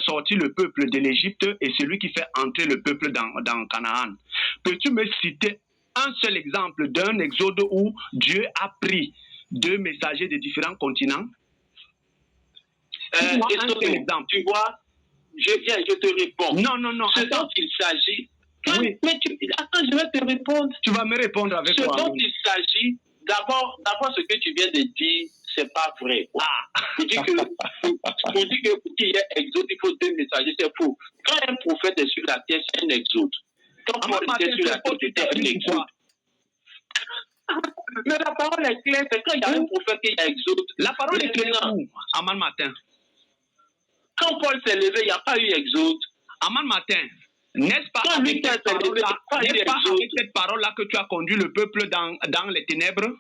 sortir le peuple de l'Égypte et celui qui fait entrer le peuple dans Canaan. Peux-tu me citer un seul exemple d'un exode où Dieu a pris 2 messagers de différents continents?
Tu vois, je te réponds.
Non.
Ce dont il s'agit,
Oui.
Mais attends, je vais te répondre.
Tu vas me répondre avec
Ce
quoi?
dont il s'agit, d'abord, ce que tu viens de dire, c'est pas vrai. Tu dis que pour qu'il y ait exode, il faut 2 messagers, c'est faux. Quand un prophète est sur la terre, c'est un exode. Quand Paul était sur la terre, c'était un exode. Mais la parole est claire, c'est quand il y a un prophète qu'il y a exode.
La parole est claire où? Aman Matin.
Quand Paul s'est levé, il n'y a pas eu exode.
Aman Matin. N'est-ce pas avec cette parole-là que tu as conduit le peuple dans les ténèbres?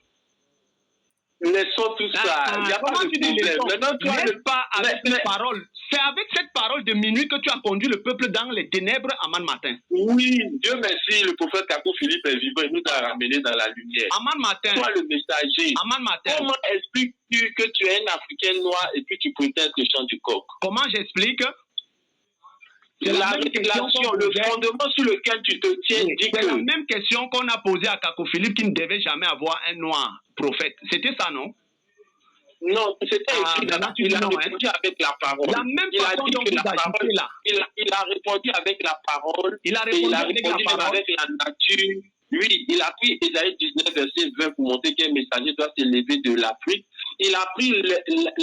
Laissons tout ça. Il n'y a pas de problème. Maintenant, toi,
n'est-ce pas avec cette parole? C'est avec cette parole de minuit que tu as conduit le peuple dans les ténèbres, Aman Matin.
Oui, Dieu merci, le prophète Kakou Philippe est vivant, il nous a ramenés dans la lumière.
Aman Matin.
Toi, le messager.
Aman Matin.
Comment expliques-tu que tu es un Africain noir et puis tu prétends être le chant du coq?
Comment j'explique?
La révélation, le fondement sur lequel tu te tiens, dit que...
C'est la même question qu'on a posée à Kakou Philippe qui ne devait jamais avoir un noir prophète. C'était ça, non?
Non, c'était écrit là. Il a répondu avec la parole.
La même façon dont vous agissez là.
Il a répondu avec la parole.
Il a répondu avec
la nature. Oui, il a pris Ésaïe 19, verset 20 pour montrer qu'un messager doit s'élever de l'Afrique. Il a pris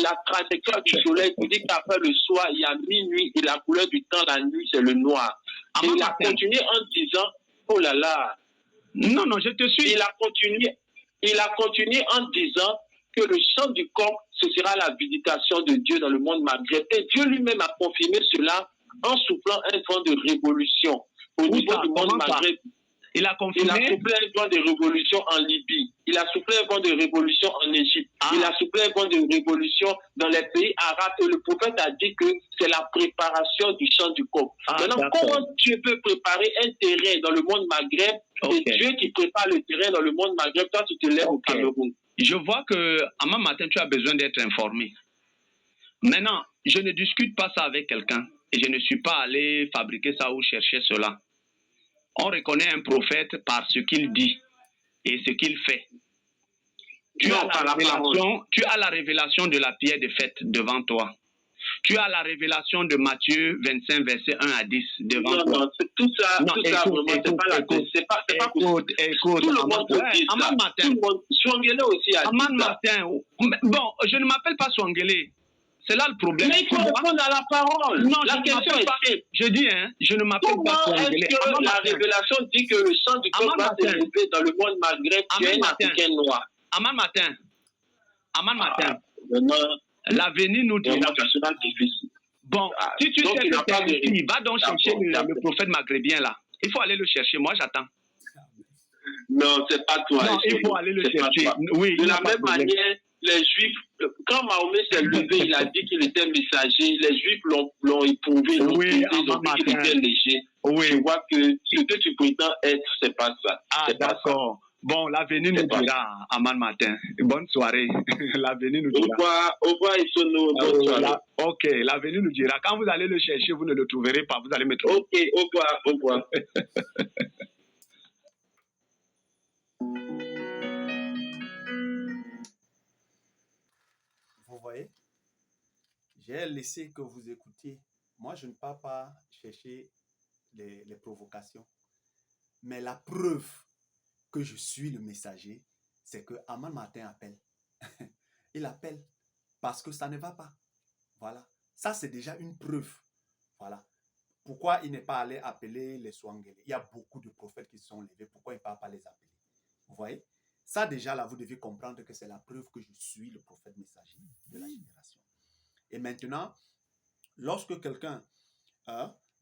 la trajectoire du soleil pour dire qu'après le soir, il y a minuit et la couleur du temps, la nuit, c'est le noir. Et il a continué en disant, oh là là.
Non, je te suis.
Il a continué en disant que le chant du coq, ce sera la visitation de Dieu dans le monde Maghreb. Et Dieu lui-même a confirmé cela en soufflant un vent de révolution au niveau du monde Maghreb.
Il a confirmé.
Il a soufflé un vent de révolution en Libye. Il a soufflé un vent de révolution en Égypte. Il a soufflé un vent de révolution dans les pays arabes. Et le prophète a dit que c'est la préparation du chant du coq. Maintenant, comment Dieu peut préparer un terrain dans le monde Maghreb? C'est Dieu qui prépare le terrain dans le monde Maghreb. Toi, tu te lèves au Cameroun.
Je vois que, Aman Matin, tu as besoin d'être informé. Maintenant, je ne discute pas ça avec quelqu'un. Et je ne suis pas allé fabriquer ça ou chercher cela. On reconnaît un prophète par ce qu'il dit et ce qu'il fait. Tu as la révélation de la pierre de fête devant toi. Tu as la révélation de Matthieu 25, verset 1 à 10 devant toi.
Non, c'est tout ça, c'est pas possible.
Écoute,
tout le monde dit ça.
Aman Matin.
Tout le monde, Swangele aussi a dit
Aman
ça.
Matin. Bon, je ne m'appelle pas Swangele. C'est là le problème.
Mais il faut répondre à la parole.
Non,
la question est simple.
Je dis, je ne m'appelle pas Swangele.
Comment est-ce que la révélation dit que le chant du coq va s'élever dans le monde Maghreb, tu es un Africain noir?
Aman Matin.
Maintenant,
l'avenir nous dira.
Ça sera difficile.
Bon, si tu sais que c'est ici, va donc chercher le prophète maghrébien là. Il faut aller le chercher. Moi, j'attends.
Non, c'est pas toi.
Non, il faut aller le chercher. Oui,
de la même manière, les Juifs, quand Mahomet s'est levé, il a dit qu'il était messager. Les Juifs l'ont éprouvé, ils ont dit qu'il était léger.
Oui.
Je vois que ce que tu prétends être, c'est pas ça.
Ah, d'accord. Bon, l'avenir nous dira, Aman Matin. Bonne soirée. L'avenir nous dira.
Au revoir, Isono. Bonne soirée.
Ok, l'avenir nous dira. Quand vous allez le chercher, vous ne le trouverez pas. Vous allez me trouver.
Ok, au revoir.
Vous voyez, j'ai laissé que vous écoutiez. Moi, je ne pars pas chercher les provocations. Mais la preuve que je suis le messager, c'est que Aman Matin appelle. Il appelle parce que ça ne va pas. Voilà. Ça, c'est déjà une preuve. Voilà. Pourquoi il n'est pas allé appeler les Swangele? Il y a beaucoup de prophètes qui se sont levés. Pourquoi il ne va pas les appeler? Vous voyez? Ça, déjà, là, vous devez comprendre que c'est la preuve que je suis le prophète messager de la génération. Et maintenant, lorsque quelqu'un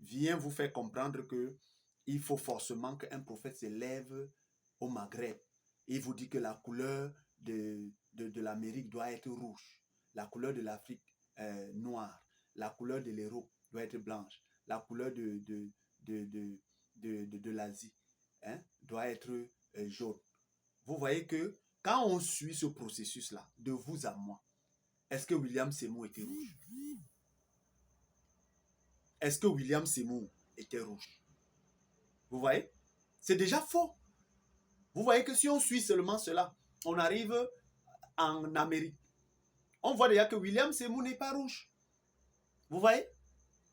vient vous faire comprendre qu'il faut forcément qu'un prophète s'élève au Maghreb, il vous dit que la couleur de l'Amérique doit être rouge, la couleur de l'Afrique noire, la couleur de l'Europe doit être blanche, la couleur de l'Asie doit être jaune. Vous voyez que quand on suit ce processus-là, de vous à moi, est-ce que William Seymour était rouge? Est-ce que William Seymour était rouge? Vous voyez? C'est déjà faux. Vous voyez que si on suit seulement cela, on arrive en Amérique. On voit déjà que William Seymour n'est pas rouge. Vous voyez?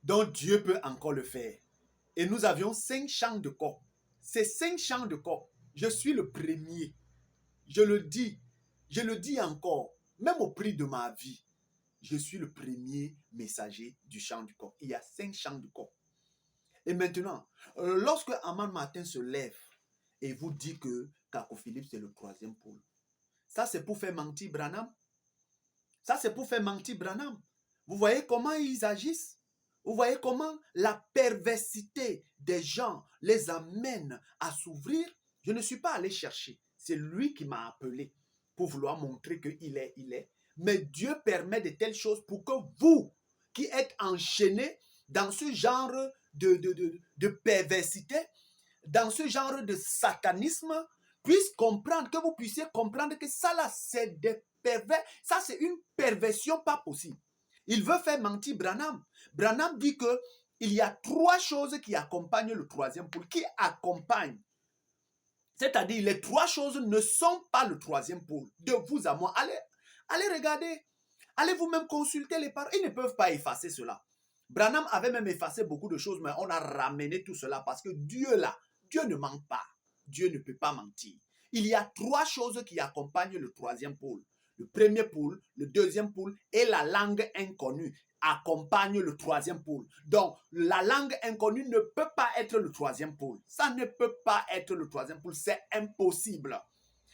Donc Dieu peut encore le faire. Et nous avions 5 chants de coq. Ces 5 chants de coq, je suis le premier. Je le dis encore, même au prix de ma vie, je suis le premier messager du chant du coq. Il y a 5 chants de coq. Et maintenant, lorsque Aman Martin se lève et vous dit que Kako Philippe c'est le 3e pôle, ça c'est pour faire mentir Branham. Ça c'est pour faire mentir Branham. Vous voyez comment ils agissent? Vous voyez comment la perversité des gens les amène à s'ouvrir? Je ne suis pas allé chercher. C'est lui qui m'a appelé pour vouloir montrer qu'il est. Mais Dieu permet de telles choses pour que vous, qui êtes enchaînés dans ce genre de perversité, dans ce genre de satanisme, puissent comprendre, que vous puissiez comprendre que ça là, c'est des pervers. Ça, c'est une perversion pas possible. Il veut faire mentir Branham. Branham dit que il y a 3 choses qui accompagnent le 3e pôle, qui accompagnent. C'est-à-dire, les 3 choses ne sont pas le 3e pôle. De vous à moi, allez regarder. Allez vous-même consulter les paroles. Ils ne peuvent pas effacer cela. Branham avait même effacé beaucoup de choses, mais on a ramené tout cela parce que Dieu là, Dieu ne ment pas. Dieu ne peut pas mentir. Il y a 3 choses qui accompagnent le 3e pôle. Le premier pôle, le 2e pôle et la langue inconnue accompagnent le 3e pôle. Donc, la langue inconnue ne peut pas être le 3e pôle. Ça ne peut pas être le 3e pôle. C'est impossible.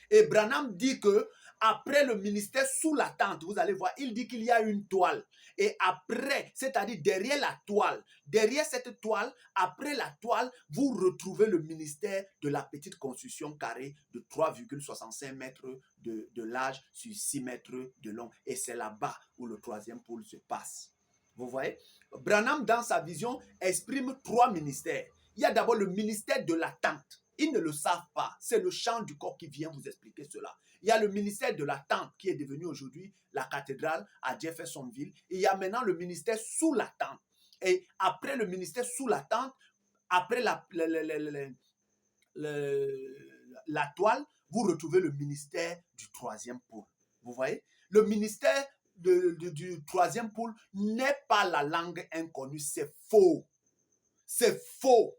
Et Branham dit que après le ministère sous la tente, vous allez voir, il dit qu'il y a une toile. Et après, c'est-à-dire derrière la toile, derrière cette toile, après la toile, vous retrouvez le ministère de la petite construction carrée de 3,65 mètres de large sur 6 mètres de long. Et c'est là-bas où le 3e pôle se passe. Vous voyez? Branham, dans sa vision, exprime 3 ministères. Il y a d'abord le ministère de l'attente. Ils ne le savent pas. C'est le chant du corps qui vient vous expliquer cela. Il y a le ministère de la tente qui est devenu aujourd'hui la cathédrale à Jeffersonville. Et il y a maintenant le ministère sous la tente. Et après le ministère sous la tente, après la toile, vous retrouvez le ministère du 3e pôle. Vous voyez? Le ministère du 3e pôle n'est pas la langue inconnue. C'est faux. C'est faux.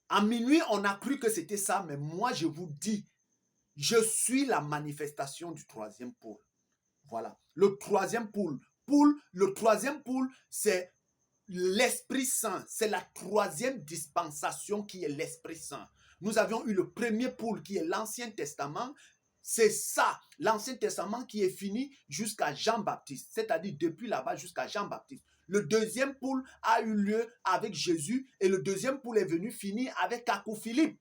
À minuit, on a cru que c'était ça, mais moi, je vous dis, je suis la manifestation du 3e pôle. Voilà. Le 3e pôle. Le 3e pôle, c'est l'Esprit Saint. C'est la 3e dispensation qui est l'Esprit Saint. Nous avions eu le premier pôle qui est l'Ancien Testament. C'est ça, l'Ancien Testament qui est fini jusqu'à Jean-Baptiste. C'est-à-dire depuis là-bas jusqu'à Jean-Baptiste. Le 2e pôle a eu lieu avec Jésus et le 2e pôle est venu finir avec Kako Philippe.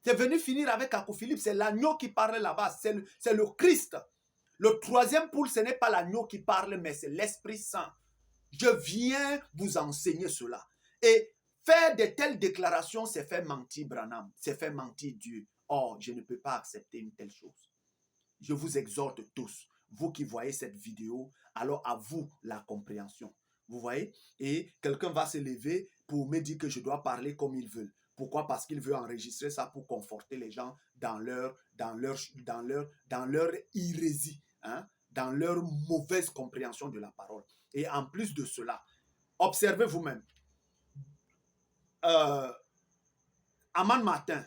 C'est venu finir avec Kako Philippe, c'est l'agneau qui parle là-bas, c'est le Christ. Le 3e pôle, ce n'est pas l'agneau qui parle, mais c'est l'Esprit Saint. Je viens vous enseigner cela. Et faire de telles déclarations, c'est faire mentir Branham, c'est faire mentir Dieu. Or, je ne peux pas accepter une telle chose. Je vous exhorte tous, vous qui voyez cette vidéo, alors à vous la compréhension. Vous voyez? Et quelqu'un va se lever pour me dire que je dois parler comme il veut. Pourquoi? Parce qu'il veut enregistrer ça pour conforter les gens dans leur hérésie, hein? Dans leur mauvaise compréhension de la parole. Et en plus de cela, observez vous-même. Aman Martin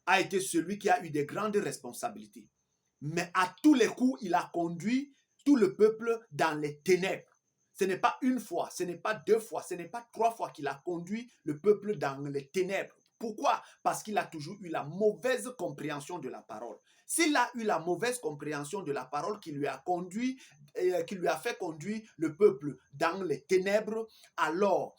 a été celui qui a eu des grandes responsabilités. Mais à tous les coups, il a conduit tout le peuple dans les ténèbres. Ce n'est pas une fois, ce n'est pas 2 fois, ce n'est pas 3 fois qu'il a conduit le peuple dans les ténèbres. Pourquoi? Parce qu'il a toujours eu la mauvaise compréhension de la parole. S'il a eu la mauvaise compréhension de la parole qui lui a fait conduire le peuple dans les ténèbres, alors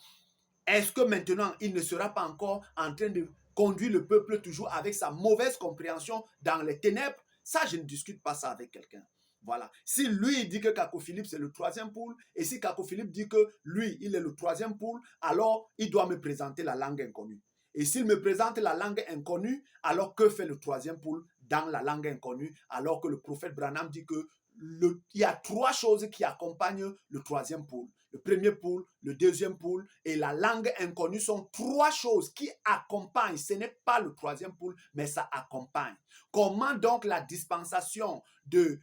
est-ce que maintenant il ne sera pas encore en train de conduire le peuple toujours avec sa mauvaise compréhension dans les ténèbres? Ça, je ne discute pas ça avec quelqu'un. Voilà. Si lui, il dit que Kako Philippe, c'est le 3e pôle, et si Kako Philippe dit que lui, il est le 3e pôle, alors il doit me présenter la langue inconnue. Et s'il me présente la langue inconnue, alors que fait le 3e pôle dans la langue inconnue, alors que le prophète Branham dit que il y a 3 choses qui accompagnent le 3e pôle. Le premier pôle, le 2e pôle et la langue inconnue sont 3 choses qui accompagnent. Ce n'est pas le 3e pôle, mais ça accompagne. Comment donc la dispensation de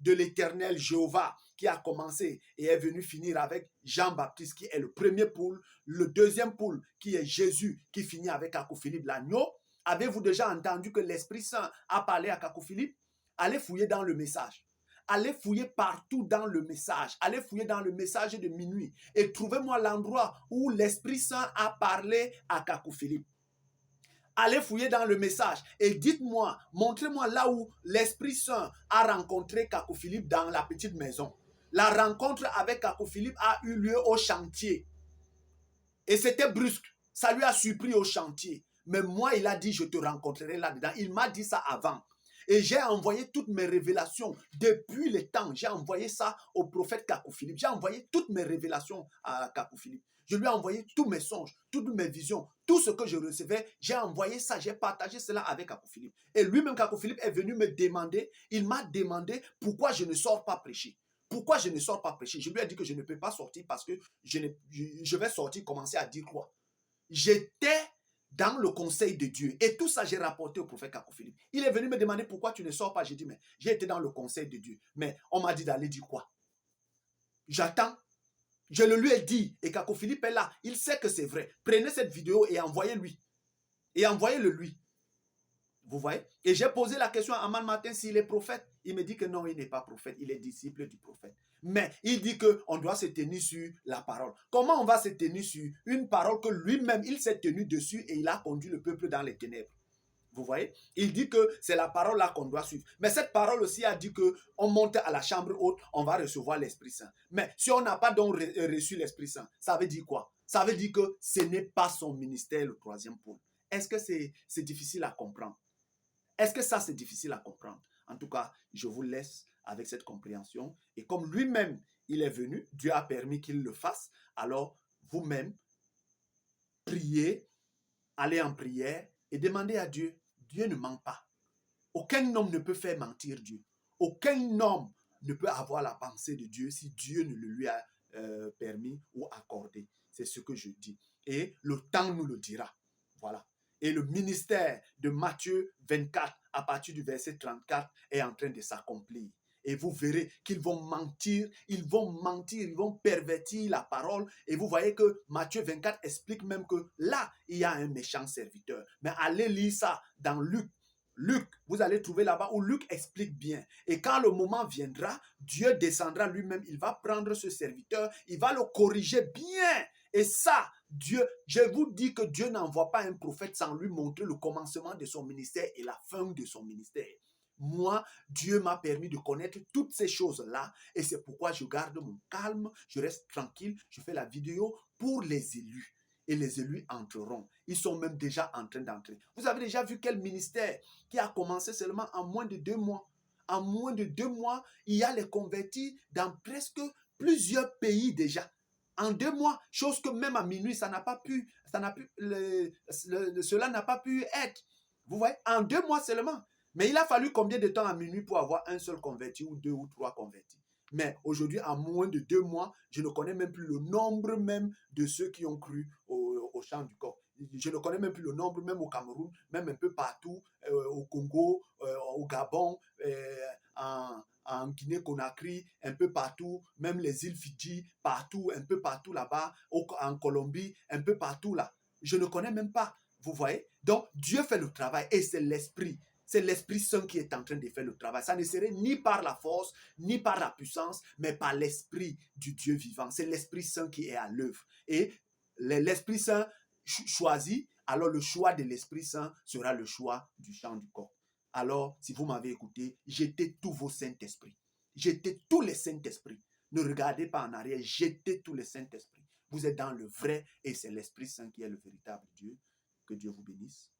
l'Éternel Jéhovah qui a commencé et est venu finir avec Jean-Baptiste, qui est le premier poule, le deuxième poule, qui est Jésus, qui finit avec Kakou-Philippe l'agneau. Avez-vous déjà entendu que l'Esprit Saint a parlé à Kakou-Philippe? Allez fouiller dans le message. Allez fouiller partout dans le message. Allez fouiller dans le message de minuit. Et trouvez-moi l'endroit où l'Esprit Saint a parlé à Kakou-Philippe. Allez fouiller dans le message et dites-moi, montrez-moi là où l'Esprit Saint a rencontré Kakou-Philippe dans la petite maison. La rencontre avec Kakou-Philippe a eu lieu au chantier. Et c'était brusque. Ça lui a surpris au chantier. Mais moi, il a dit, je te rencontrerai là-dedans. Il m'a dit ça avant. Et j'ai envoyé toutes mes révélations depuis le temps. J'ai envoyé ça au prophète Kakou-Philippe. J'ai envoyé toutes mes révélations à Kakou-Philippe. Je lui ai envoyé tous mes songes, toutes mes visions, tout ce que je recevais. J'ai envoyé ça, j'ai partagé cela avec Kakou-Philippe. Et lui-même, Kakou-Philippe est venu me demander, il m'a demandé pourquoi je ne sors pas prêcher. Pourquoi je ne sors pas prêcher? Je lui ai dit que je ne peux pas sortir parce que je vais sortir, commencer à dire quoi? J'étais dans le conseil de Dieu. Et tout ça, j'ai rapporté au prophète Kakou-Philippe. Il est venu me demander pourquoi tu ne sors pas. J'ai dit, mais j'ai été dans le conseil de Dieu. Mais on m'a dit d'aller dire quoi? J'attends. Je le lui ai dit. Et Kakou-Philippe est là. Il sait que c'est vrai. Prenez cette vidéo et envoyez-lui. Et envoyez-le lui. Vous voyez? Et j'ai posé la question à Aman Martin s'il est prophète. Il me dit que non, il n'est pas prophète. Il est disciple du prophète. Mais il dit qu'on doit se tenir sur la parole. Comment on va se tenir sur une parole que lui-même, il s'est tenu dessus et il a conduit le peuple dans les ténèbres? Vous voyez? Il dit que c'est la parole là qu'on doit suivre. Mais cette parole aussi a dit qu'on monte à la chambre haute, on va recevoir l'Esprit Saint. Mais si on n'a pas donc reçu l'Esprit Saint, ça veut dire quoi? Ça veut dire que ce n'est pas son ministère, le troisième pôle. Est-ce que c'est difficile à comprendre? Est-ce que ça, c'est difficile à comprendre? En tout cas, je vous laisse avec cette compréhension. Et comme lui-même, il est venu, Dieu a permis qu'il le fasse, alors vous-même, priez, allez en prière et demandez à Dieu. Dieu ne ment pas. Aucun homme ne peut faire mentir Dieu. Aucun homme ne peut avoir la pensée de Dieu si Dieu ne le lui a permis ou accordé. C'est ce que je dis. Et le temps nous le dira. Voilà. Et le ministère de Matthieu 24, à partir du verset 34, est en train de s'accomplir. Et vous verrez qu'ils vont mentir, ils vont pervertir la parole. Et vous voyez que Matthieu 24 explique même que là, il y a un méchant serviteur. Mais allez lire ça dans Luc. Luc, vous allez trouver là-bas où Luc explique bien. Et quand le moment viendra, Dieu descendra lui-même, il va prendre ce serviteur, il va le corriger bien. Et ça, Dieu, je vous dis que Dieu n'envoie pas un prophète sans lui montrer le commencement de son ministère et la fin de son ministère. Moi, Dieu m'a permis de connaître toutes ces choses-là et c'est pourquoi je garde mon calme, je reste tranquille, je fais la vidéo pour les élus. Et les élus entreront. Ils sont même déjà en train d'entrer. Vous avez déjà vu quel ministère qui a commencé seulement en moins de 2 mois? En moins de 2 mois, il y a les convertis dans presque plusieurs pays déjà. En 2 mois, chose que même à minuit, cela n'a pas pu être. Vous voyez, en 2 mois seulement. Mais il a fallu combien de temps à minuit pour avoir un seul converti ou 2 ou 3 convertis? Mais aujourd'hui, en moins de 2 mois, je ne connais même plus le nombre même de ceux qui ont cru au chant du corps. Je ne connais même plus le nombre, même au Cameroun, même un peu partout, au Congo, au Gabon, en Guinée-Conakry, un peu partout, même les îles Fidji, partout, un peu partout là-bas, en Colombie, un peu partout là. Je ne connais même pas, vous voyez? Donc, Dieu fait le travail et c'est l'Esprit. C'est l'Esprit Saint qui est en train de faire le travail. Ça ne serait ni par la force, ni par la puissance, mais par l'Esprit du Dieu vivant. C'est l'Esprit Saint qui est à l'œuvre. Et l'Esprit Saint choisit, alors le choix de l'Esprit Saint sera le choix du chant du corps. Alors, si vous m'avez écouté, jetez tous vos Saint-Esprits. Jetez tous les Saint-Esprits. Ne regardez pas en arrière, jetez tous les Saint-Esprits. Vous êtes dans le vrai et c'est l'Esprit Saint qui est le véritable Dieu. Que Dieu vous bénisse.